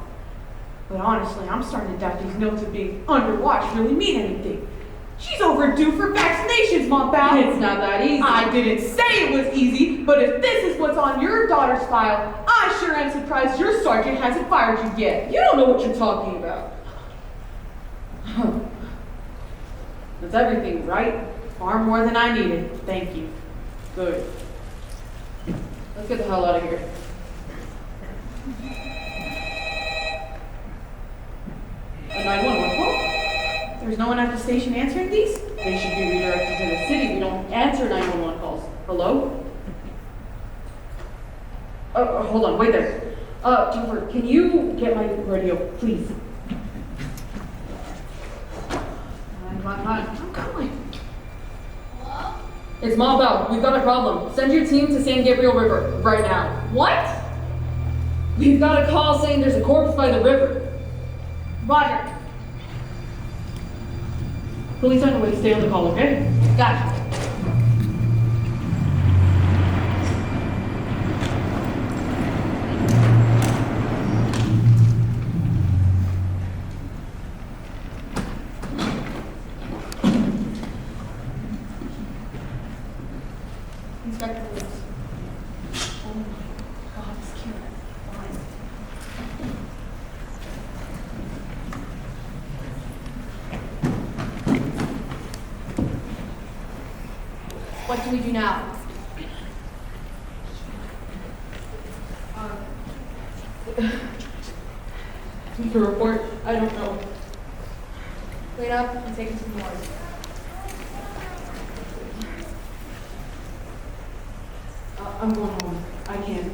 F: But honestly, I'm starting to doubt these notes of being under watch really mean anything. She's overdue for vaccinations, Momback.
D: It's not that easy.
F: I didn't say it was easy, but if this is what's on your daughter's file, I sure am surprised your sergeant hasn't fired you yet.
D: You don't know what you're talking about. That's everything, right?
F: Far more than I needed. Thank you.
D: Good. Let's get the hell out of here. A 911 call?
F: There's no one at the station answering these?
D: They should be redirected to the city. We don't answer 911 calls. Hello? Hold on, wait there. Jennifer, can you get my radio, please? 911. I'm coming.
C: Hello?
D: It's Mom Bell. We've got a problem. Send your team to San Gabriel River right now.
C: What?
D: We've got a call saying there's a corpse by the river.
F: Roger.
D: Police on the way. Stay on the call, okay?
F: Gotcha. Inspector Williams. Oh my God, this camera. Fine.
C: What do we do now?
D: The report? I don't know.
C: Clean up and take it to the morgue.
D: I'm going home. I can't.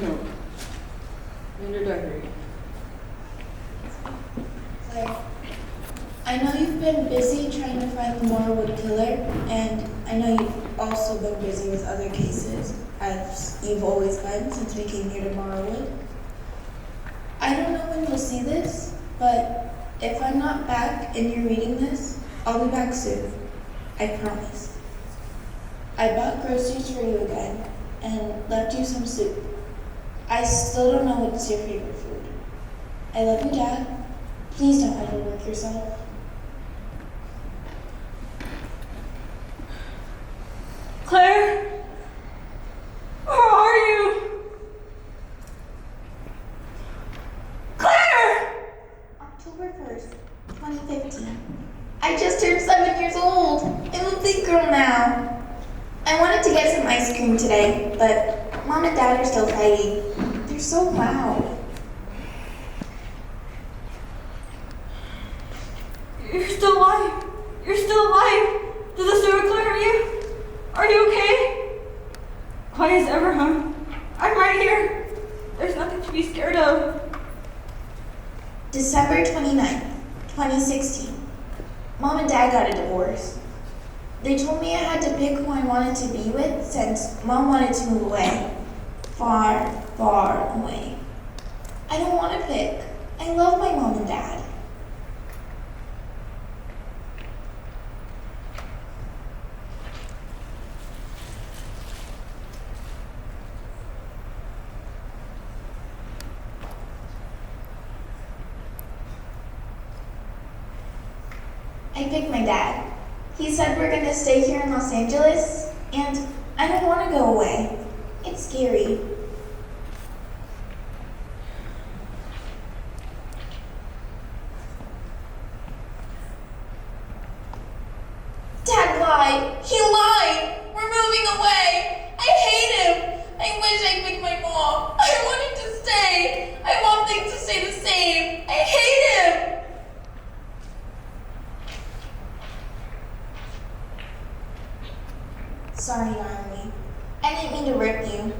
D: No. In your diary.
K: Claire, I know you've been busy trying to find the Morwood killer, and I know also been busy with other cases, as you've always been since we came here to Morrowood. I don't know when you'll see this, but if I'm not back and you're reading this, I'll be back soon. I promise. I bought groceries for you again and left you some soup. I still don't know what's your favorite food. I love you, Dad. Please don't overwork yourself.
E: Claire? Where are you? Claire!
K: October 1st, 2015. I just turned 7 years old. I'm a big girl now. I wanted to get some ice cream today, but Mom and Dad are still fighting. They're so loud.
E: You're still alive. You're still alive. Did the sewer clear you? Are you okay? Quiet as ever, huh? I'm right here. There's nothing to be scared of.
K: December 29th, 2016. Mom and Dad got a divorce. They told me I had to pick who I wanted to be with since Mom wanted to move away. Far, far away. I don't want to pick. I love my mom and dad. I picked my dad. He said we're gonna stay here in Los Angeles, and I don't want to go away. It's scary. Dad lied. He lied. We're moving away. I hate him. I wish I picked my mom. I wanted to stay. I want things to stay the same. I hate him. Sorry, Naomi. I didn't mean to rip you.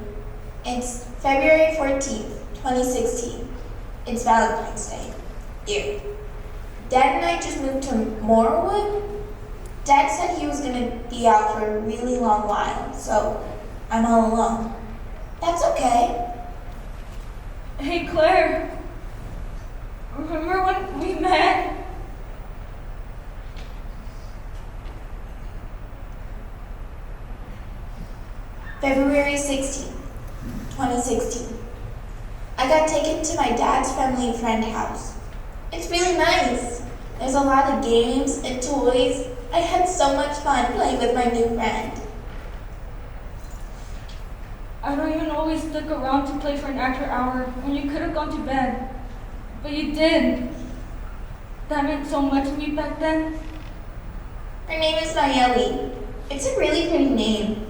K: It's February 14th, 2016. It's Valentine's Day. Ew. Dad and I just moved to Morrowood. Dad said he was going to be out for a really long while, so I'm all alone. That's okay.
E: Hey, Claire. Remember when we met?
K: February 16th, 2016. I got taken to my dad's family friend house. It's really nice. There's a lot of games and toys. I had so much fun playing with my new friend.
E: I don't even know we stuck around to play for an extra hour when you could have gone to bed. But you did. That meant so much to me back then.
K: Her name is Nayeli. It's a really pretty name.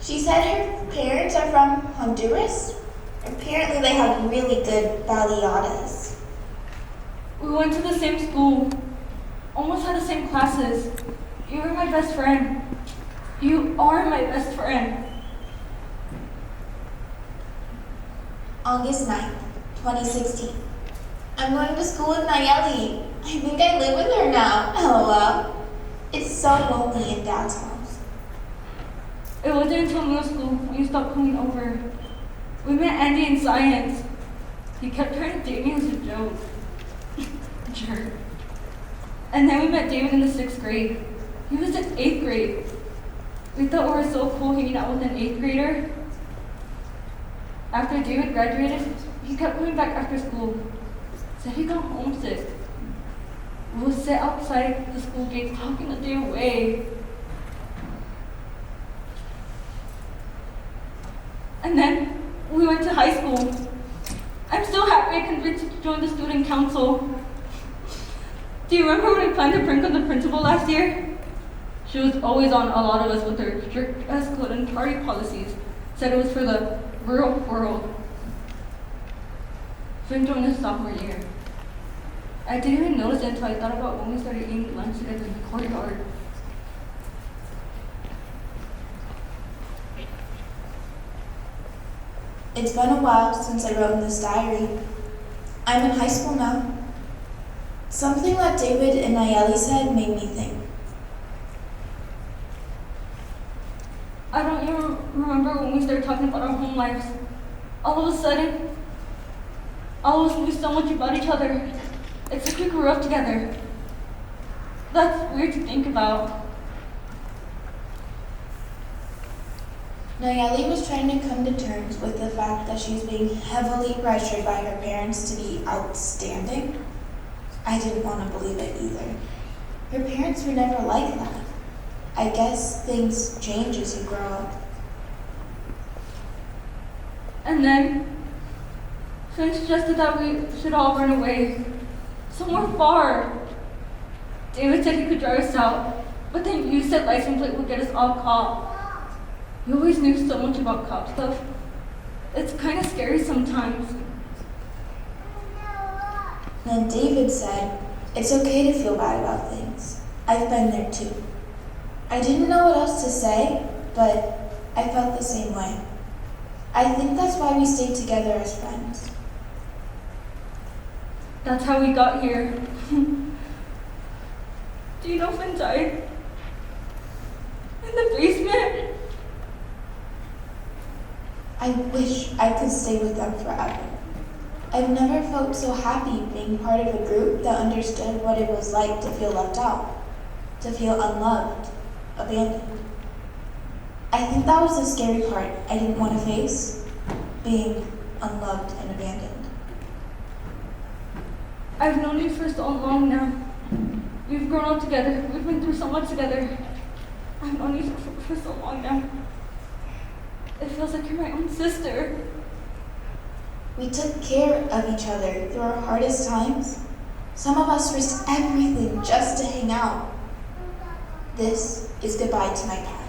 K: She said her parents are from Honduras. Apparently they have really good baleadas.
E: We went to the same school. Almost had the same classes. You were my best friend. You are my best friend.
K: August 9th, 2016. I'm going to school with Nayeli. I think I live with her now. LOL. It's so lonely in Dad's house.
E: It wasn't until middle school when you stopped coming over. We met Andy in science. He kept trying to date me as a joke. Jerk. And then we met David in the 6th grade. He was in 8th grade. We thought we were so cool hanging out with an 8th grader. After David graduated, he kept coming back after school. Said he got homesick. We would sit outside the school gates talking the day away. And then we went to high school. I'm still happy I convinced you to join the student council. Do you remember when we planned to prank on the principal last year? She was always on a lot of us with her strict dress code and party policies. Said it was for the real world. Finn joined us sophomore year. I didn't even notice it until I thought about when we started eating lunch together in the courtyard.
K: It's been a while since I wrote in this diary. I'm in high school now. Something that David and Nayeli said made me think.
E: talking about our home lives. All of a sudden, all of us knew so much about each other. It's like we grew up together. That's weird to think about.
K: Nayeli was trying to come to terms with the fact that she's being heavily pressured by her parents to be outstanding. I didn't want to believe it either. Her parents were never like that. I guess things change as you grow up.
E: And then, Finn suggested that we should all run away, somewhere far. David said he could drive us out, but then you said license plate would get us all caught. You always knew so much about cop stuff. It's kind of scary sometimes.
K: Then David said, it's okay to feel bad about things. I've been there too. I didn't know what else to say, but I felt the same way. I think that's why we stayed together as friends.
E: That's how we got here. Do you know Finn died? In the basement?
K: I wish I could stay with them forever. I've never felt so happy being part of a group that understood what it was like to feel left out, to feel unloved, abandoned. I think that was the scary part I didn't want to face, being unloved and abandoned.
E: I've known you for so long now. We've grown up together. We've been through so much together. I've known you for so long now. It feels like you're my own sister.
K: We took care of each other through our hardest times. Some of us risked everything just to hang out. This is goodbye to my past.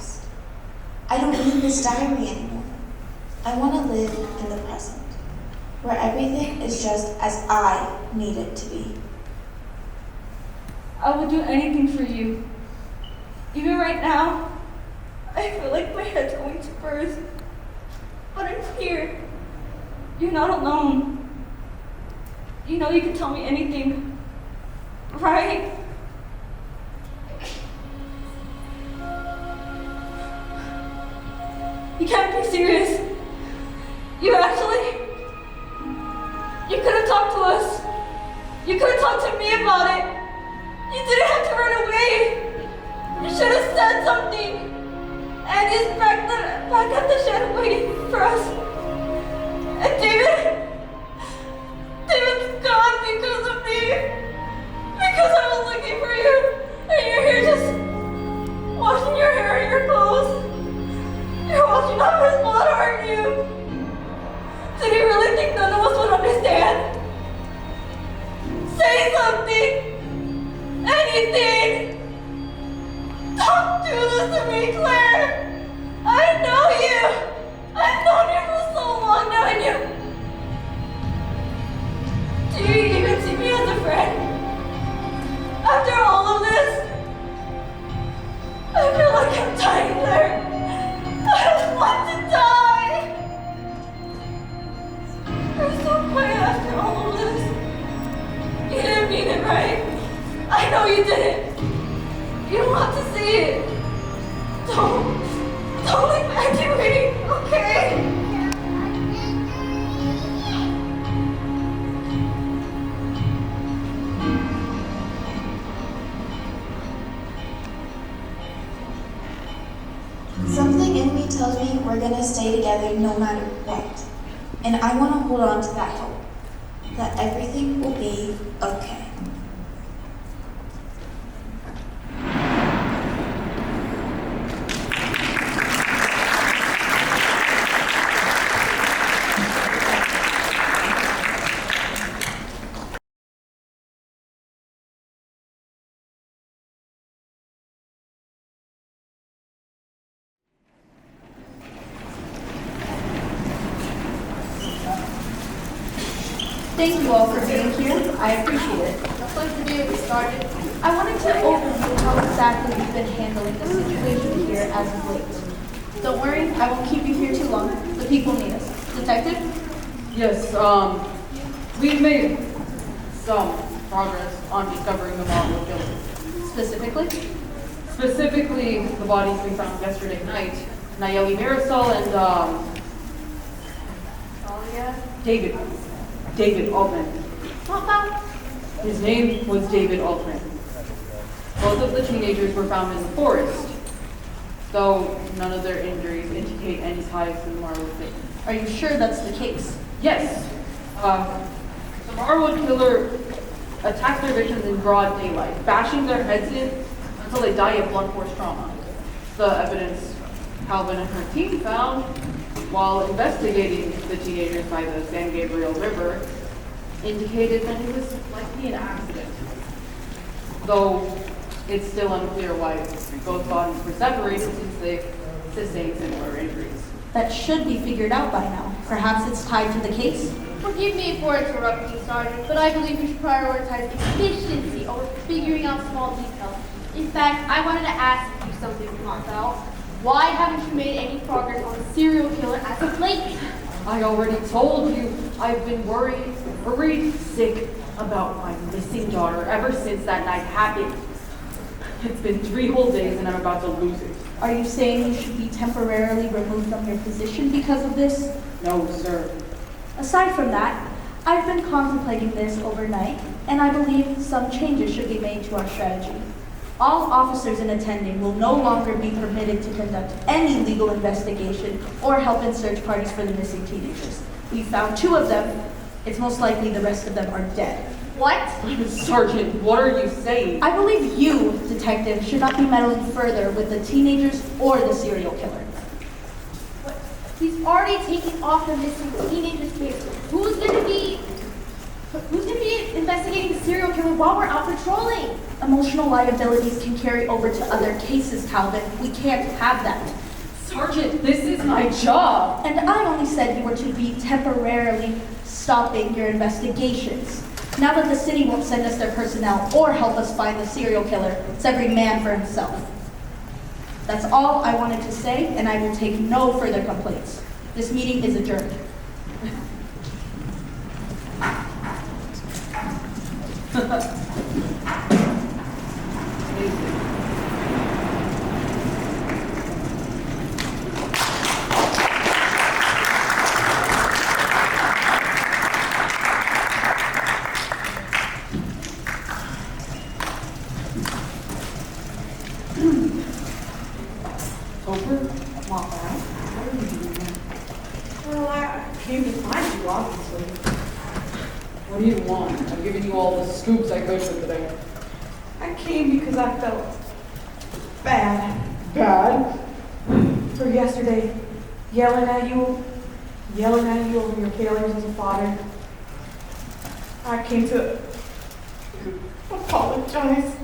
K: I don't need this diary anymore. I want to live in the present, where everything is just as I need it to be.
E: I will do anything for you. Even right now, I feel like my head's going to burst. But I'm here. You're not alone. You know you can tell me anything, right? You can't be serious. You could have talked to us. You could have talked to me about it. You didn't have to run away. You should have said something. Andy's back at the shed waiting for us. And David's gone because of me. Because I was looking for you. And you're here just washing your hair and your clothes. You're washing off his blood, aren't you? Did he really think none of us would understand? Say something! Anything! Don't do this to me, Claire! I know you! I've known you for so long now, and do you even see me as a friend? After all of this? I feel like I'm dying, Claire. I don't want to die! You're so quiet after all of this. You didn't mean it, right? I know you didn't. You don't have to say it. Don't leave Andy waiting, okay?
K: Something in me tells me we're gonna stay together no matter what. And I want to hold on to that hope, that everything will be okay.
I: Thank you all for being here. I appreciate it.
C: Just like the day we started.
I: I wanted to overview how exactly we've been handling the situation here as of late. Don't worry, I won't keep you here too long. The people need us. Detective?
D: Yes, we've made some progress on discovering the Marvel killer.
I: Specifically?
D: Specifically, the bodies we found yesterday night. Nayeli Marisol and,
C: idea?
D: David Altman.
C: Not bad.
D: His name was David Altman. Both of the teenagers were found in the forest, though none of their injuries indicate any ties to the Marwood victim.
I: Are you sure that's the case?
D: Yes. The Marwood killer attacked their victims in broad daylight, bashing their heads in until they die of blunt force trauma. The evidence Calvin and her team found while investigating the teenagers by the San Gabriel River indicated that it was likely an accident. Though it's still unclear why both bodies were separated since they sustained similar injuries.
I: That should be figured out by now. Perhaps it's tied to the case?
C: Forgive me for interrupting, Sergeant, but I believe we should prioritize efficiency over figuring out small details. In fact, I wanted to ask you something, Marcel. Why haven't you made any progress on the serial killer as of late?
D: I already told you I've been worried sick about my missing daughter ever since that night happened. It's been 3 whole days and I'm about to lose it.
I: Are you saying you should be temporarily removed from your position because of this?
D: No, sir.
I: Aside from that, I've been contemplating this overnight, and I believe some changes should be made to our strategy. All officers in attending will no longer be permitted to conduct any legal investigation or help in search parties for the missing teenagers. We found 2 of them. It's most likely the rest of them are dead.
C: What?
D: Sergeant, what are you saying?
I: I believe you, detective, should not be meddling further with the teenagers or the serial killer.
C: What? He's already taken off the missing teenagers case. Who's gonna be investigating the serial killer while we're out patrolling?
I: Emotional liabilities can carry over to other cases, Calvin. We can't have that.
D: Sergeant, this is my job.
I: And I only said you were to be temporarily stopping your investigations. Now that the city won't send us their personnel or help us find the serial killer, it's every man for himself. That's all I wanted to say, and I will take no further complaints. This meeting is adjourned.
F: Well, I came to find you, obviously.
D: What do you want? I've given you all the scoops I could for today.
F: I came because I felt bad
D: Bad?
F: for yesterday, yelling at you over your failures as a father. I came to apologize.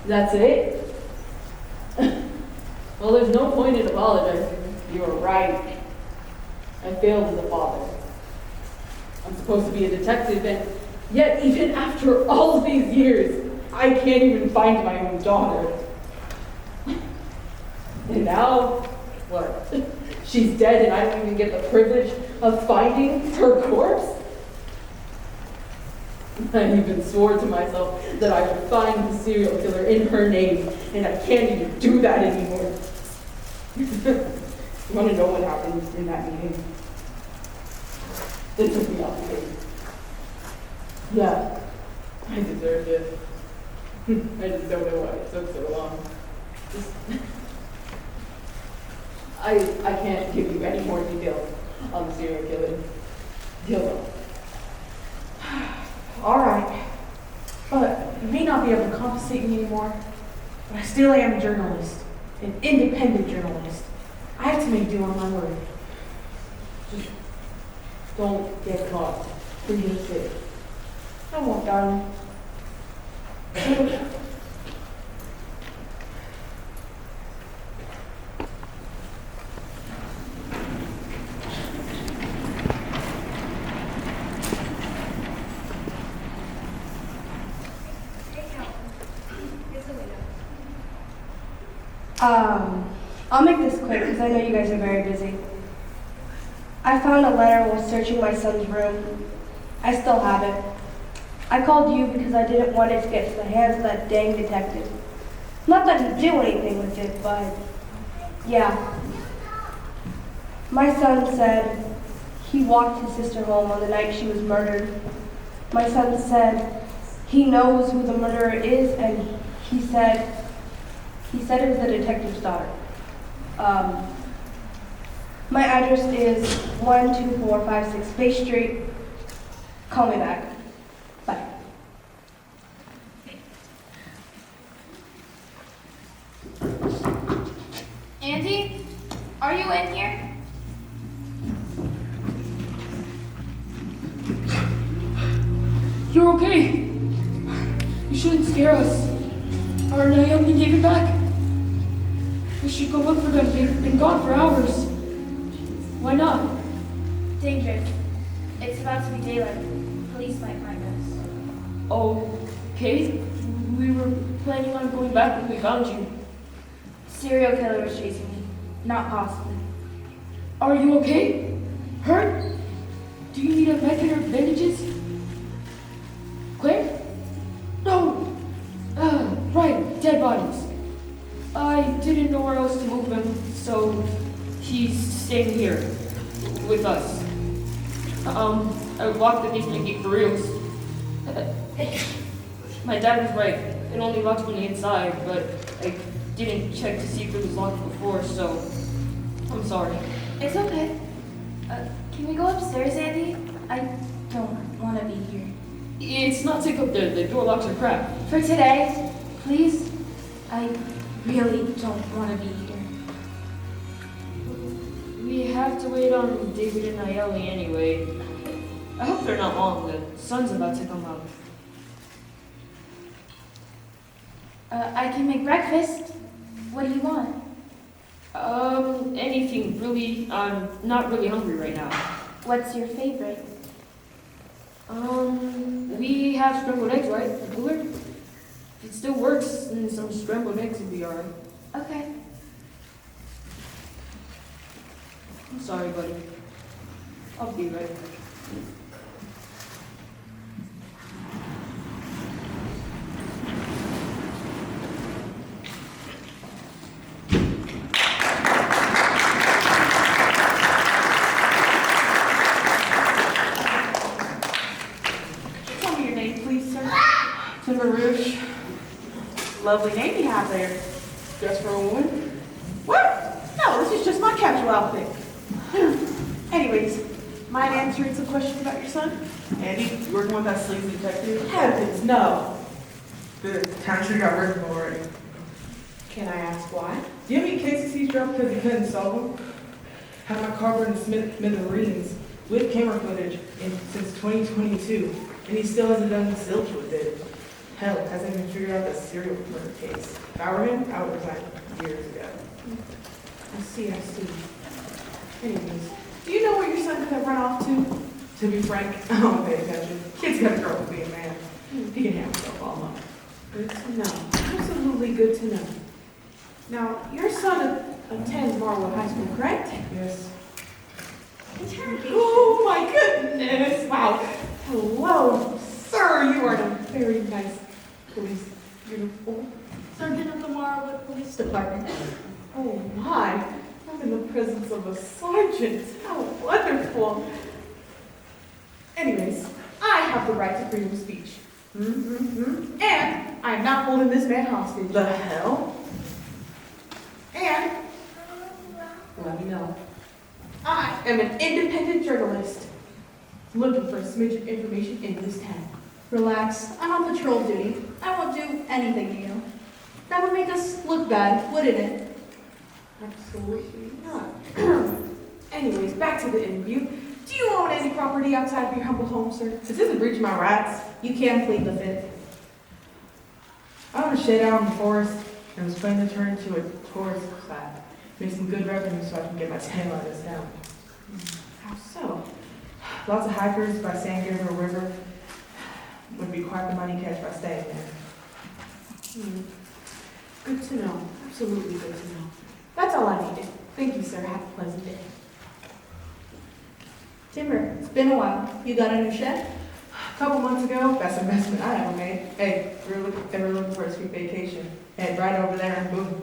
D: That's it? Well, there's no point in apologizing. You were right. I failed as a father. I'm supposed to be a detective, and yet even after all of these years, I can't even find my own daughter. And now, what? She's dead and I don't even get the privilege of finding her corpse? I even swore to myself that I would find the serial killer in her name, and I can't even do that anymore. You want to know what happened in that meeting? They took me off the case. Yeah, I deserved it. I just don't know why it took so long. I can't give you any more details on the serial killer. Deal.
F: All right, but you may not be able to compensate me anymore, but I still am a journalist, an independent journalist. I have to make do on my word.
D: Just don't get caught. For your sake.
F: I won't, darling.
L: I'll make this quick because I know you guys are very busy. I found a letter while searching my son's room. I still have it. I called you because I didn't want it to get to the hands of that dang detective. Not that he'd do anything with it, but yeah. My son said he walked his sister home on the night she was murdered. My son said he knows who the murderer is, and he said it was the detective's daughter. My address is 12456 Bay Street. Call me back. Bye.
C: Andy, are you in here?
D: You're okay. You shouldn't scare us. Our Naomi gave it back. We should go look for them. They've been gone for hours. Why not?
I: Dangerous. It's about to be daylight. Police might find us.
D: Okay. We were planning on going back when we found you.
I: Serial killer was chasing me. Not possibly.
D: Are you okay? Hurt? Do you need a medkit or bandages? Claire? No! Right, dead bodies. I didn't know where else to move him, so he's staying here with us. I locked the basement gate for reals. My dad was right. It only locks from the inside, but I didn't check to see if it was locked before, so I'm sorry.
I: It's okay. Can we go upstairs, Andy? I don't want to be here.
D: It's not safe up there. The door locks are crap.
I: For today, please. I really don't want to be here.
D: We have to wait on David and Nayeli anyway. I hope they're not long. The sun's about to come out.
I: I can make breakfast. What do you want?
D: Anything really. I'm not really hungry right now.
I: What's your favorite?
D: We have scrambled eggs, right? The cooler? If it still works, then some scrambled eggs would be alright.
I: Okay.
D: I'm sorry, buddy. I'll be right back.
F: Tell me your name, please, sir. Timber Rouge. Lovely name you have there.
D: Dressed for a woman?
F: What? No, this is just my casual outfit. Anyways, mind answering some questions about your son?
J: Andy, you working with that sleazy detective?
F: Heavens, no.
J: Good. Time sure got rid of him already.
F: Can I ask why?
M: Do you have any cases he's dropped because he couldn't solve them? Had my car burned to smithereens with camera footage since 2022, and he still hasn't done zilch with it. Hell, hasn't even figured out the serial murder case. If I were him, I would resign years ago.
F: I see. Anyways, do you know where your son could have run off to?
M: To be frank, I don't pay attention. Kid's gotta grow up and be a man. He can handle himself all alone.
F: Good to know. Absolutely good to know. Now, your son attends Marwood High School, correct?
M: Yes.
F: Oh my goodness! Wow. Hello, sir. You are in a very nice police uniform.
I: Sergeant of the Marwood Police Department.
F: Oh my. I'm in the presence of a sergeant. How wonderful. Anyways, I have the right to freedom of speech. And I am not holding this man hostage.
M: The hell?
F: And let me know. I am an independent journalist looking for a smidge of information in this town.
B: Relax. I'm on patrol duty. I won't do anything to you. That would make us look bad, wouldn't it?
F: Absolutely not. Anyways, back to the interview. Do you own any property outside of your humble home, sir?
M: Is this a breach of my rights?
B: You can plead the fifth.
M: I own a shed out in the forest and was planning to turn into a tourist spot. Make some good revenue so I can get my tail out of this town.
F: How so?
M: Lots of hikers by Sandriver River. Would be quite the money catch by staying there.
F: Good to know. Absolutely good to know. That's all I needed. Thank you, sir. Have a pleasant day.
B: Timber, it's been a while. You got a new shed?
M: A couple months ago, best investment I ever made. Hey, they were looking for a sweet vacation. Head right over there and boom.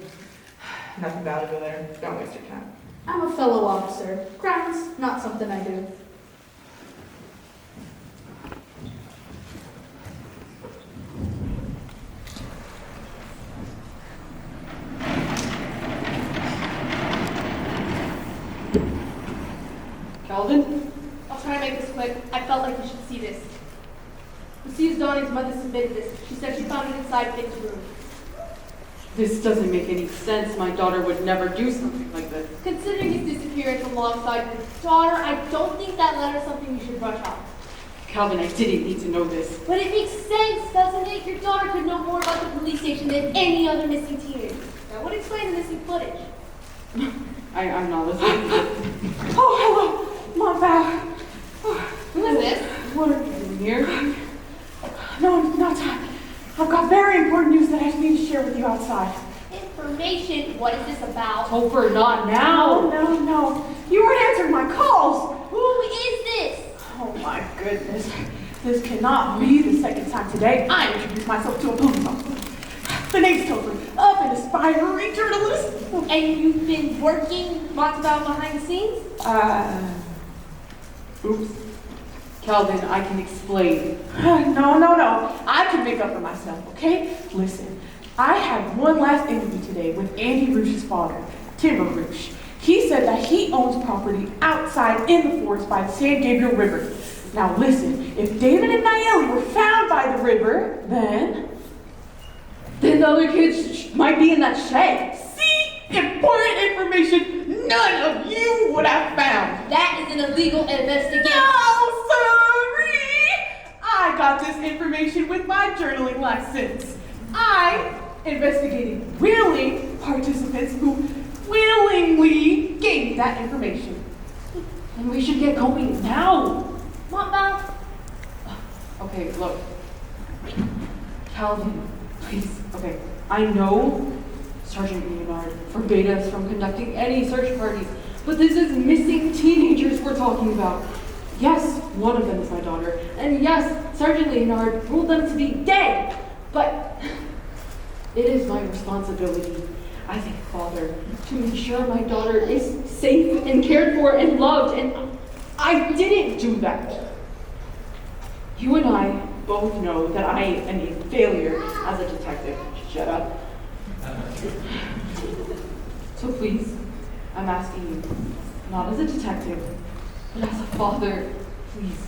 M: Nothing valuable there. Don't waste your time.
B: I'm a fellow officer. Crimes, not something I do.
C: I'll try and make this quick. I felt like you should see this. Lucille's daughter's mother submitted this. She said she found it inside Vic's room.
D: This doesn't make any sense. My daughter would never do something like this.
C: Considering his disappearance alongside your daughter, I don't think that letter is something you should brush off.
D: Calvin, I didn't need to know this.
C: But it makes sense, doesn't it? Your daughter could know more about the police station than any other missing teenager. That would explain the missing footage.
D: I'm not listening.
F: Oh, hello, Mom, Val.
C: Who is this?
D: What are you doing here?
F: No, not time. I've got very important news that I need to share with you outside.
C: Information? What is this about?
D: Topher, not now.
F: No. You weren't answering my calls.
C: Who is this?
F: Oh my goodness. This cannot be the second time today I introduced myself to a police officer. The name's Topher, up and aspiring journalist.
C: And you've been working Monteval behind the scenes?
D: Oops. Calvin, I can explain.
F: No. I can make up for myself, okay? Listen, I had one last interview today with Andy Roosh's father, Timber Roosh. He said that he owns property outside in the forest by the San Gabriel River. Now listen, if David and Nayeli were found by the river, then
D: the other kids might be in that shed.
F: See? Important information none of you would have found.
C: That is an illegal investigation.
F: No, sorry! I got this information with my journaling license. I investigated willing participants who willingly gave me that information.
D: And we should get going now.
C: Monteval?
D: Okay, look. Calvin, please. Okay, I know Sergeant Leonard forbade us from conducting any search parties, but this is missing teenagers we're talking about. Yes, one of them is my daughter, and yes, Sergeant Leonard ruled them to be dead, but it is my responsibility as a father to ensure my daughter is safe and cared for and loved, and I didn't do that. You and I both know that I am a failure as a detective. Shut up. So please, I'm asking you, not as a detective, but as a father, please,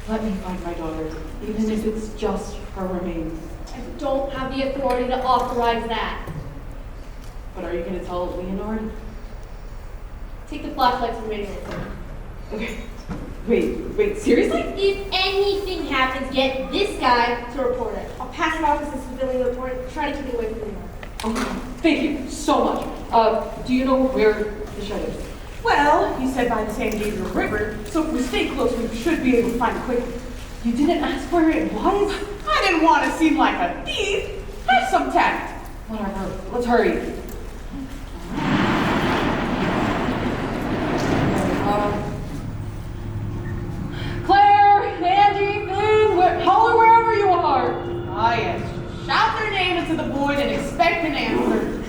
D: let me find my daughter, even if it's just her remains.
C: I don't have the authority to authorize that.
D: But are you going to tell Leonard?
C: Take the flashlights from me.
D: Okay. Wait, seriously?
C: If anything happens, get this guy to report it. I'll pass it off as a civilian report. Try to keep it away from me.
D: Okay, thank you so much. Do you know where the shed is?
F: Well, you said by the San Gabriel River, so if we stay close, we should be able to find it quickly.
D: You didn't ask where it was?
F: I didn't want to seem like a thief. Have some tact.
D: Whatever, let's hurry. Claire, Andy, Finn, holler wherever you are.
F: Ah, yes. Shout their name into the void and expect an answer.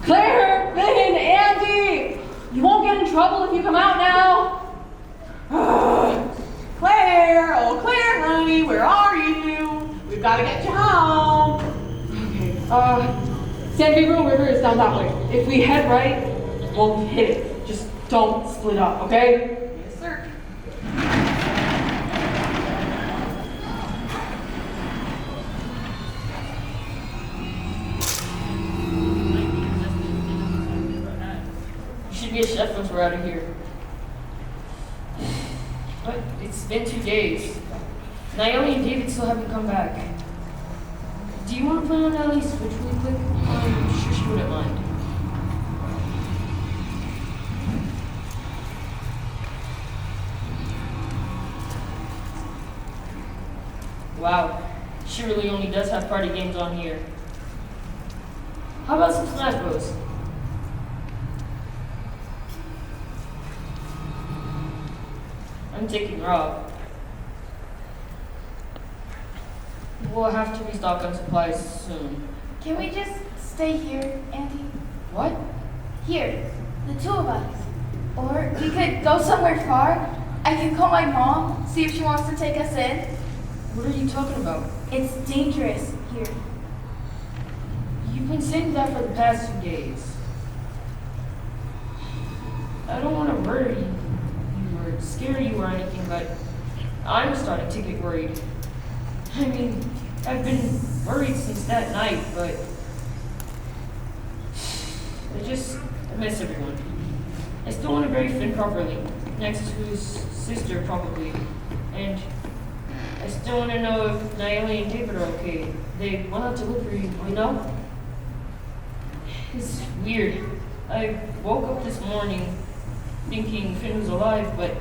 D: Claire, Finn, Andy! You won't get in trouble if you come out now.
F: Claire, oh Claire, honey, where are you? We've got to get you home.
D: Okay, San Gabriel River is down that way. If we head right, we'll hit it. Just don't split up, okay?
F: Yes, sir.
N: You should be a chef once we're out of here. But it's been 2 days. Naomi and David still haven't come back. Do you want to play on Ellie's Switch really quick? I'm sure she wouldn't mind. Wow, she really only does have party games on here. How about some Smash Bros? I'm taking Rob. We'll have to restock on supplies soon.
E: Can we just stay here, Andy?
N: What?
E: Here, the two of us. Or we could go somewhere far. I can call my mom, see if she wants to take us in.
N: What are you talking about?
E: It's dangerous here.
N: You've been saying that for the past 2 days. I don't want to murder you, you words. scare you or anything, but I'm starting to get worried. I mean, I've been worried since that night, but I miss everyone. I still want to bury Finn properly, next to his sister probably, and I still want to know if Naomi and David are okay. They will have to look for you, you know? It's weird. I woke up this morning thinking Finn was alive, but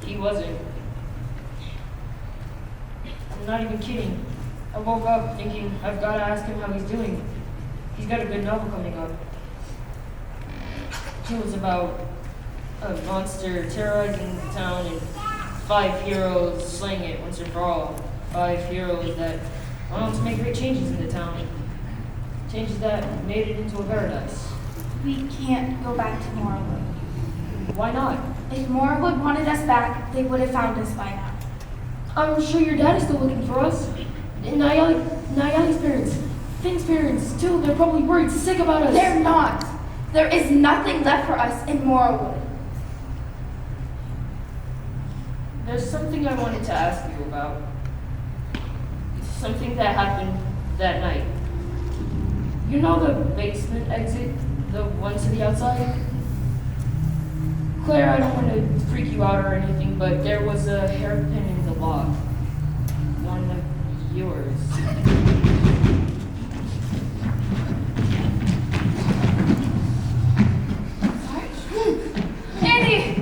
N: he wasn't. I'm not even kidding. I woke up thinking I've got to ask him how he's doing. He's got a good novel coming up. It was about a monster terrorizing the town and 5 heroes slaying it once and for all. 5 heroes that went on to make great changes in the town. Changes that made it into a paradise.
I: We can't go back to Morrowood.
N: Why not?
I: If Morrowood wanted us back, they would have found us by now.
N: I'm sure your dad is still looking for us. And Nayeli's parents, Finn's parents, too. They're probably worried sick about us.
I: They're not. There is nothing left for us in Morrowood.
N: There's something I wanted to ask you about. Something that happened that night. You know the basement exit? The one to the outside? Claire, I don't want to freak you out or anything, but there was a hairpin in the lock. One of yours.
C: Andy!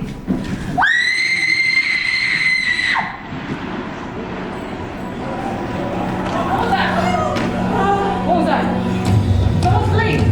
N: What was that? Someone screamed!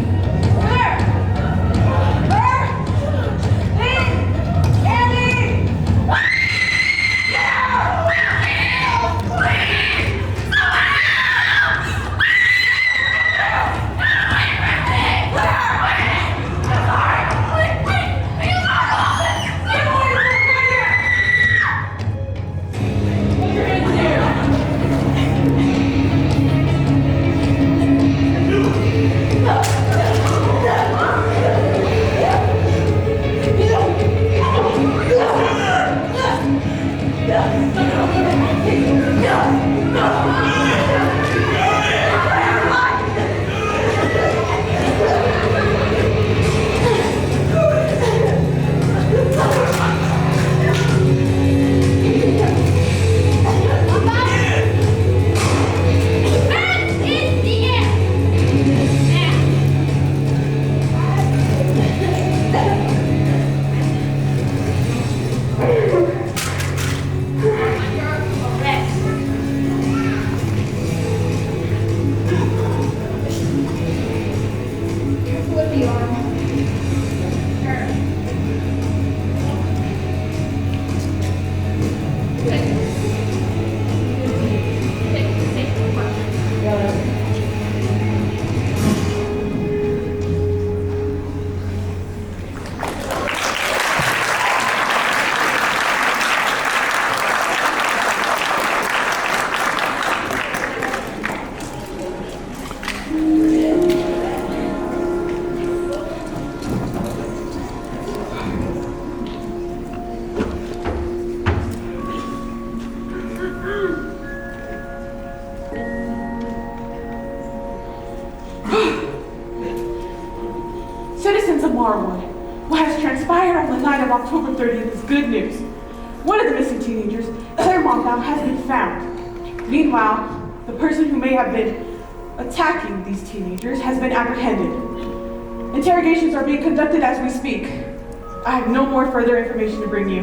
F: Citizens of Marwood, what has transpired on the night of October 30th is good news. One of the missing teenagers, Claire Monthau, has been found. Meanwhile, the person who may have been attacking these teenagers has been apprehended. Interrogations are being conducted as we speak. I have no more further information to bring you.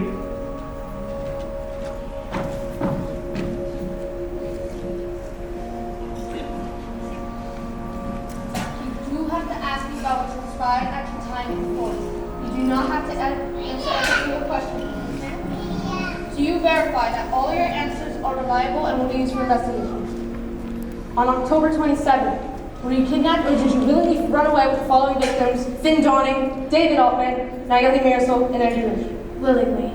C: You do have to ask me about what transpired at the time and point. You do not have to answer every single question. Do you verify that all your answers are reliable and will be used for investigations? On October 27th, were you kidnapped or did you willingly run away with the following victims: Finn Dawning, David Altman, Nayeli Marisol, and Andrew Rich?
I: Willingly.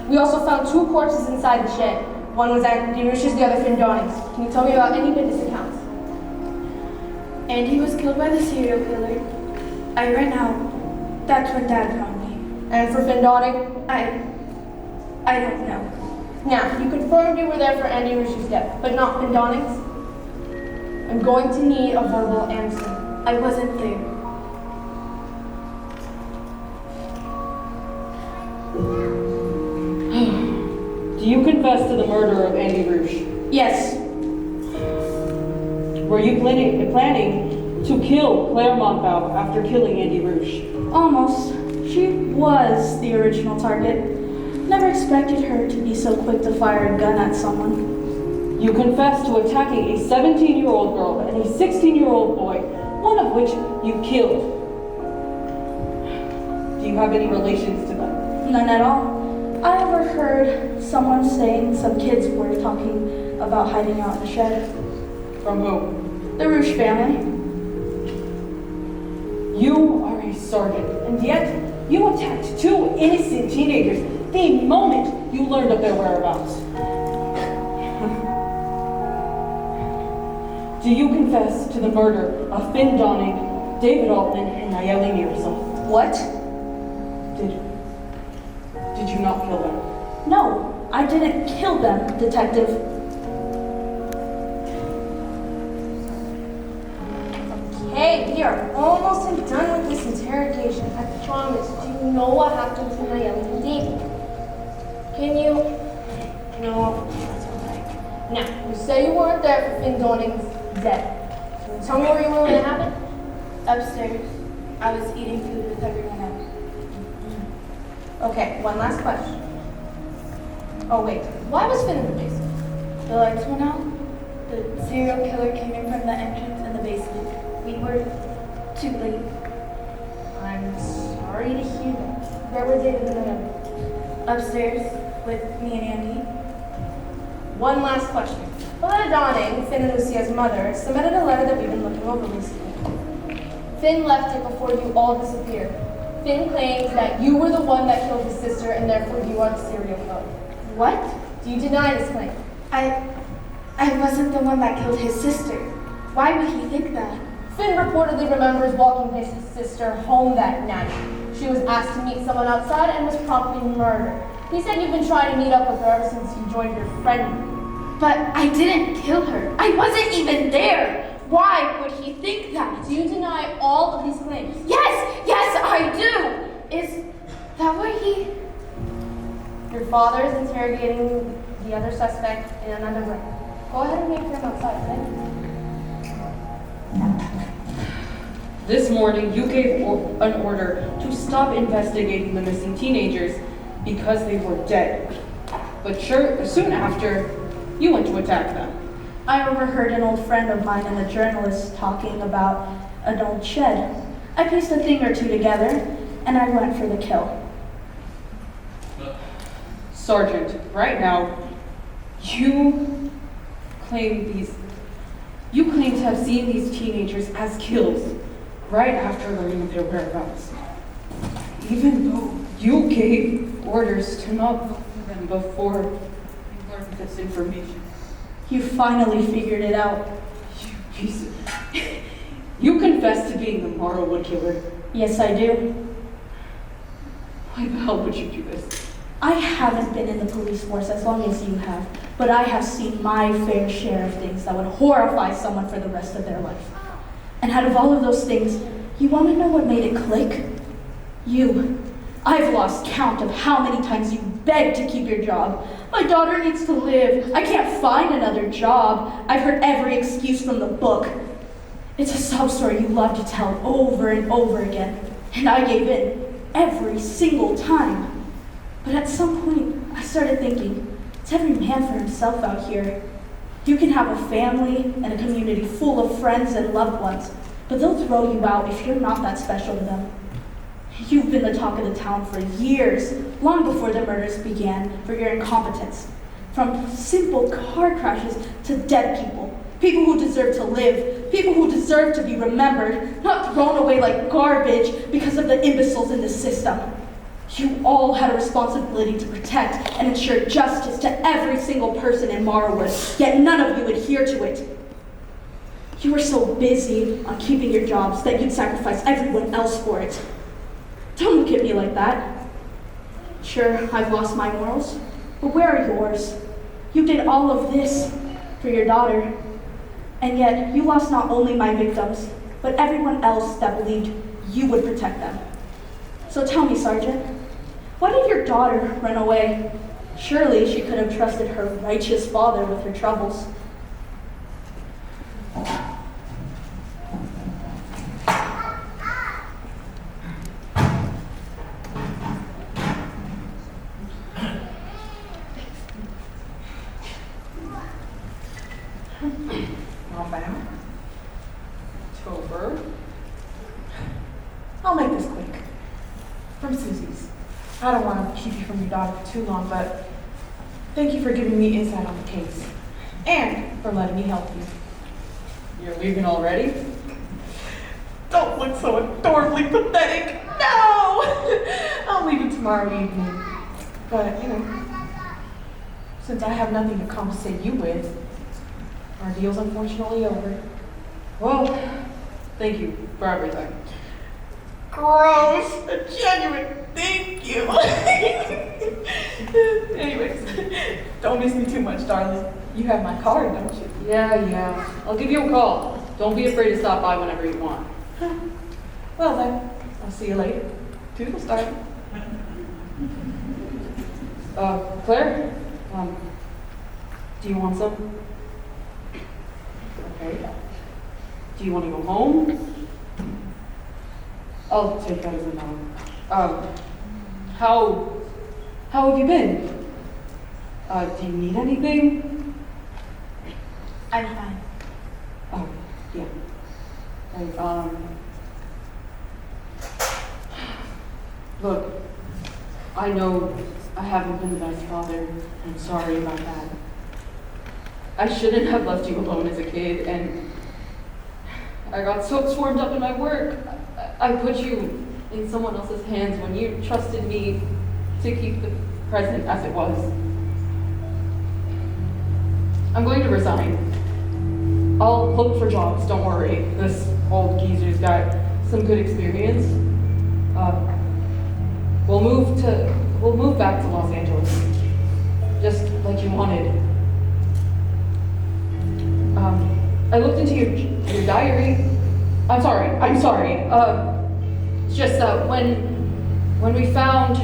C: We also found 2 corpses inside the shed. One was Andy Rich's, the other Finn Dawning's. Can you tell me about any witness accounts?
I: Andy was killed by the serial killer. I ran out. That's when Dad found me.
C: And for Finn Dawning?
L: I don't know.
E: Now, you confirmed you were there for Andy Rouge's death, but not Finn Donning's? I'm going to need a verbal answer.
L: I wasn't there.
D: Do you confess to the murder of Andy Rouge?
L: Yes.
D: Were you planning to kill Claire Montbau after killing Andy Rouge?
I: Almost. She was the original target. Never expected her to be so quick to fire a gun at someone.
D: You confessed to attacking a 17-year-old girl and a 16-year-old boy, one of which you killed. Do you have any relations to them?
I: None at all. I overheard someone saying some kids were talking about hiding out in the shed.
D: From whom?
I: The Rouge family.
D: You are a sergeant, and yet you attacked two innocent teenagers the moment you learned of their whereabouts. Do you confess to the murder of Finn Donning, David Altman, and Nayeli Mirza?
I: What?
D: Did you not kill them?
I: No, I didn't kill them, Detective.
E: Okay, we are almost done with this interrogation. I promise. Do you know what happened to Nayeli and David? Can you? No, that's okay. Now, you say you weren't there for Finn Donning's death. Can you tell me where you were when it happened?
L: Upstairs. I was eating food with everyone else.
E: Okay, one last question. Oh wait, why was Finn in the basement?
L: The lights went out. The serial killer came in from the entrance in the basement. We were too late.
E: I'm sorry to hear that. Where were David and Nayeli?
L: Upstairs with me and Andy.
E: One last question. Loretta Donning, Finn and Lucia's mother, submitted a letter that we've been looking over recently. Finn left it before you all disappeared. Finn claims that you were the one that killed his sister and therefore you are the serial killer.
L: What?
E: Do you deny this claim?
L: I wasn't the one that killed his sister. Why would he think that?
E: Finn reportedly remembers walking his sister home that night. She was asked to meet someone outside and was promptly murdered. He said you've been trying to meet up with her ever since you joined your friend group.
L: But I didn't kill her. I wasn't even there. Why would he think that?
E: Do you deny all of these claims?
L: Yes, I do. Is that what he...
E: Your father is interrogating the other suspect in another room. Go ahead and meet him outside, okay?
D: This morning, you gave an order to stop investigating the missing teenagers because they were dead. But soon after, you went to attack them.
I: I overheard an old friend of mine and a journalist talking about an old shed. I pieced a thing or two together, and I went for the kill.
D: Sergeant, right now, you claim to have seen these teenagers as kills right after learning of their whereabouts. Even though you gave orders to not look for them before you learned this information.
I: You finally figured it out.
D: You piece of... You confessed to being the Marlwood killer.
I: Yes, I do.
D: Why the hell would you do this?
I: I haven't been in the police force as long as you have, but I have seen my fair share of things that would horrify someone for the rest of their life. And out of all of those things, you want to know what made it click? You. I've lost count of how many times you begged to keep your job. My daughter needs to live. I can't find another job. I've heard every excuse from the book. It's a sob story you love to tell over and over again. And I gave in every single time. But at some point, I started thinking, it's every man for himself out here. You can have a family and a community full of friends and loved ones, but they'll throw you out if you're not that special to them. You've been the talk of the town for years, long before the murders began, for your incompetence. From simple car crashes to dead people. People who deserve to live. People who deserve to be remembered, not thrown away like garbage because of the imbeciles in the system. You all had a responsibility to protect and ensure justice to every single person in Marwood, yet none of you adhere to it. You were so busy on keeping your jobs that you'd sacrifice everyone else for it. Don't look at me like that. Sure, I've lost my morals, But where are yours? You did all of this for your daughter. And yet, you lost not only my victims, but everyone else that believed you would protect them. So tell me, Sergeant, why did your daughter run away? Surely she could have trusted her righteous father with her troubles.
F: Not bad. October. I'll make this quick. From Susie's. I don't want to keep you from your daughter for too long, but thank you for giving me insight on the case. And for letting me help you.
D: You're leaving already?
F: Don't look so adorably pathetic. No! I'll leave it tomorrow evening. But, since I have nothing to compensate you with, our deal's unfortunately over.
D: Well, thank you for everything.
F: Gross! A genuine thank you! Anyways, don't miss me too much, darling. You have my card, don't you?
D: Yeah. I'll give you a call. Don't be afraid to stop by whenever you want.
F: Well then, I'll see you later. Toodles, darling.
D: Claire? Do you want some? Okay. Do you want to go home? I'll take that as a no. How have you been? Do you need anything?
I: I'm fine.
D: Oh, yeah. Right, look, I know I haven't been the best father. I'm sorry about that. I shouldn't have left you alone as a kid, and I got so swarmed up in my work. I put you in someone else's hands when you trusted me to keep the present as it was. I'm going to resign. I'll look for jobs, don't worry. This old geezer's got some good experience. We'll move back to Los Angeles, just like you wanted. I looked into your diary. I'm sorry. It's just when we found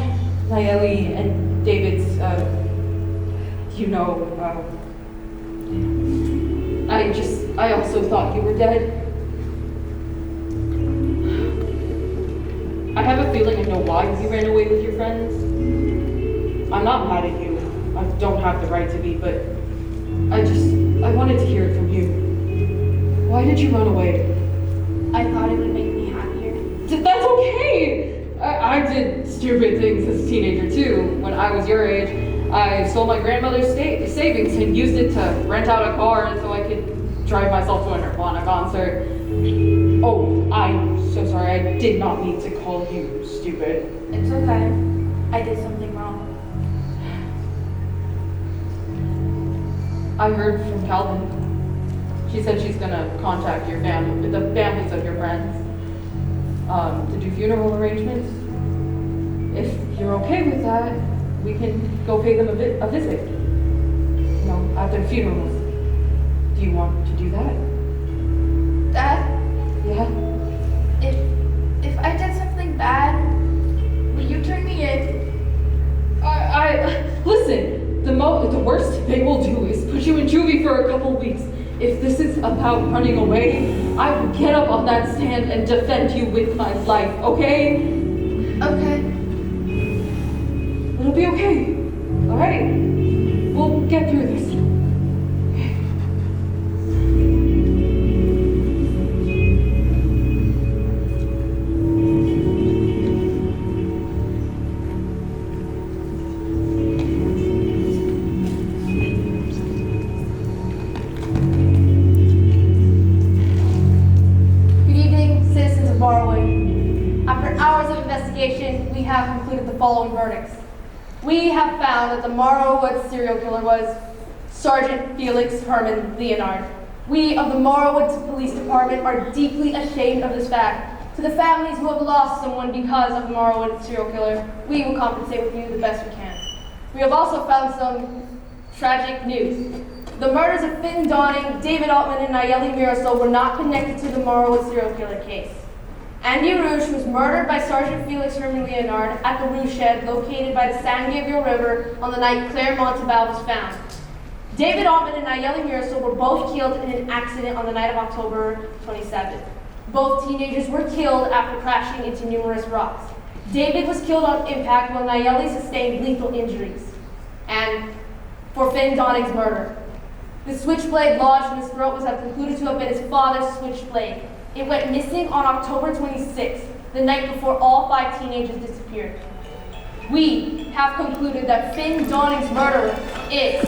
D: Nayeli and David's, I also thought you were dead. I have a feeling I know why you ran away with your friends. I'm not mad at you. I don't have the right to be, but I wanted to hear it from you. Why did you run away?
I: I thought it would make me happier.
D: That's okay! I did stupid things as a teenager too. When I was your age, I stole my grandmother's savings and used it to rent out a car so I could drive myself to a Nirvana concert. Oh, I'm so sorry. I did not mean to call you stupid.
I: It's okay. I did something wrong.
D: I heard from Calvin. She said she's gonna contact your family, the families of your friends, to do funeral arrangements. If you're okay with that, we can go pay them a visit. At their funerals. Do you want to do that?
E: Dad,
D: Yeah?
E: if I did something bad, will you turn me in?
D: Listen, the worst they will do is put you in juvie for a couple weeks. If this is about running away, I will get up on that stand and defend you with my life, okay?
E: Okay.
D: It'll be okay, all right? We'll get through this.
C: We have concluded the following verdicts. We have found that the Morrowwood serial killer was Sergeant Felix Herman Leonard. We of the Morrowwood Police Department are deeply ashamed of this fact. To the families who have lost someone because of the Morrowwood serial killer, we will compensate with you the best we can. We have also found some tragic news. The murders of Finn Dawning, David Altman, and Nayeli Mirasol were not connected to the Morrowood serial killer case. Andy Rouge was murdered by Sergeant Felix Herman Leonard at the Rouge shed located by the San Gabriel River on the night Claire Montalban was found. David Altman and Nayeli Mirasol were both killed in an accident on the night of October 27th. Both teenagers were killed after crashing into numerous rocks. David was killed on impact while Nayeli sustained lethal injuries. And for Finn Dawning's murder, the switchblade lodged in his throat was concluded to have been his father's switchblade. It went missing on October 26th, the night before all 5 teenagers disappeared. We have concluded that Finn Dawning's murderer is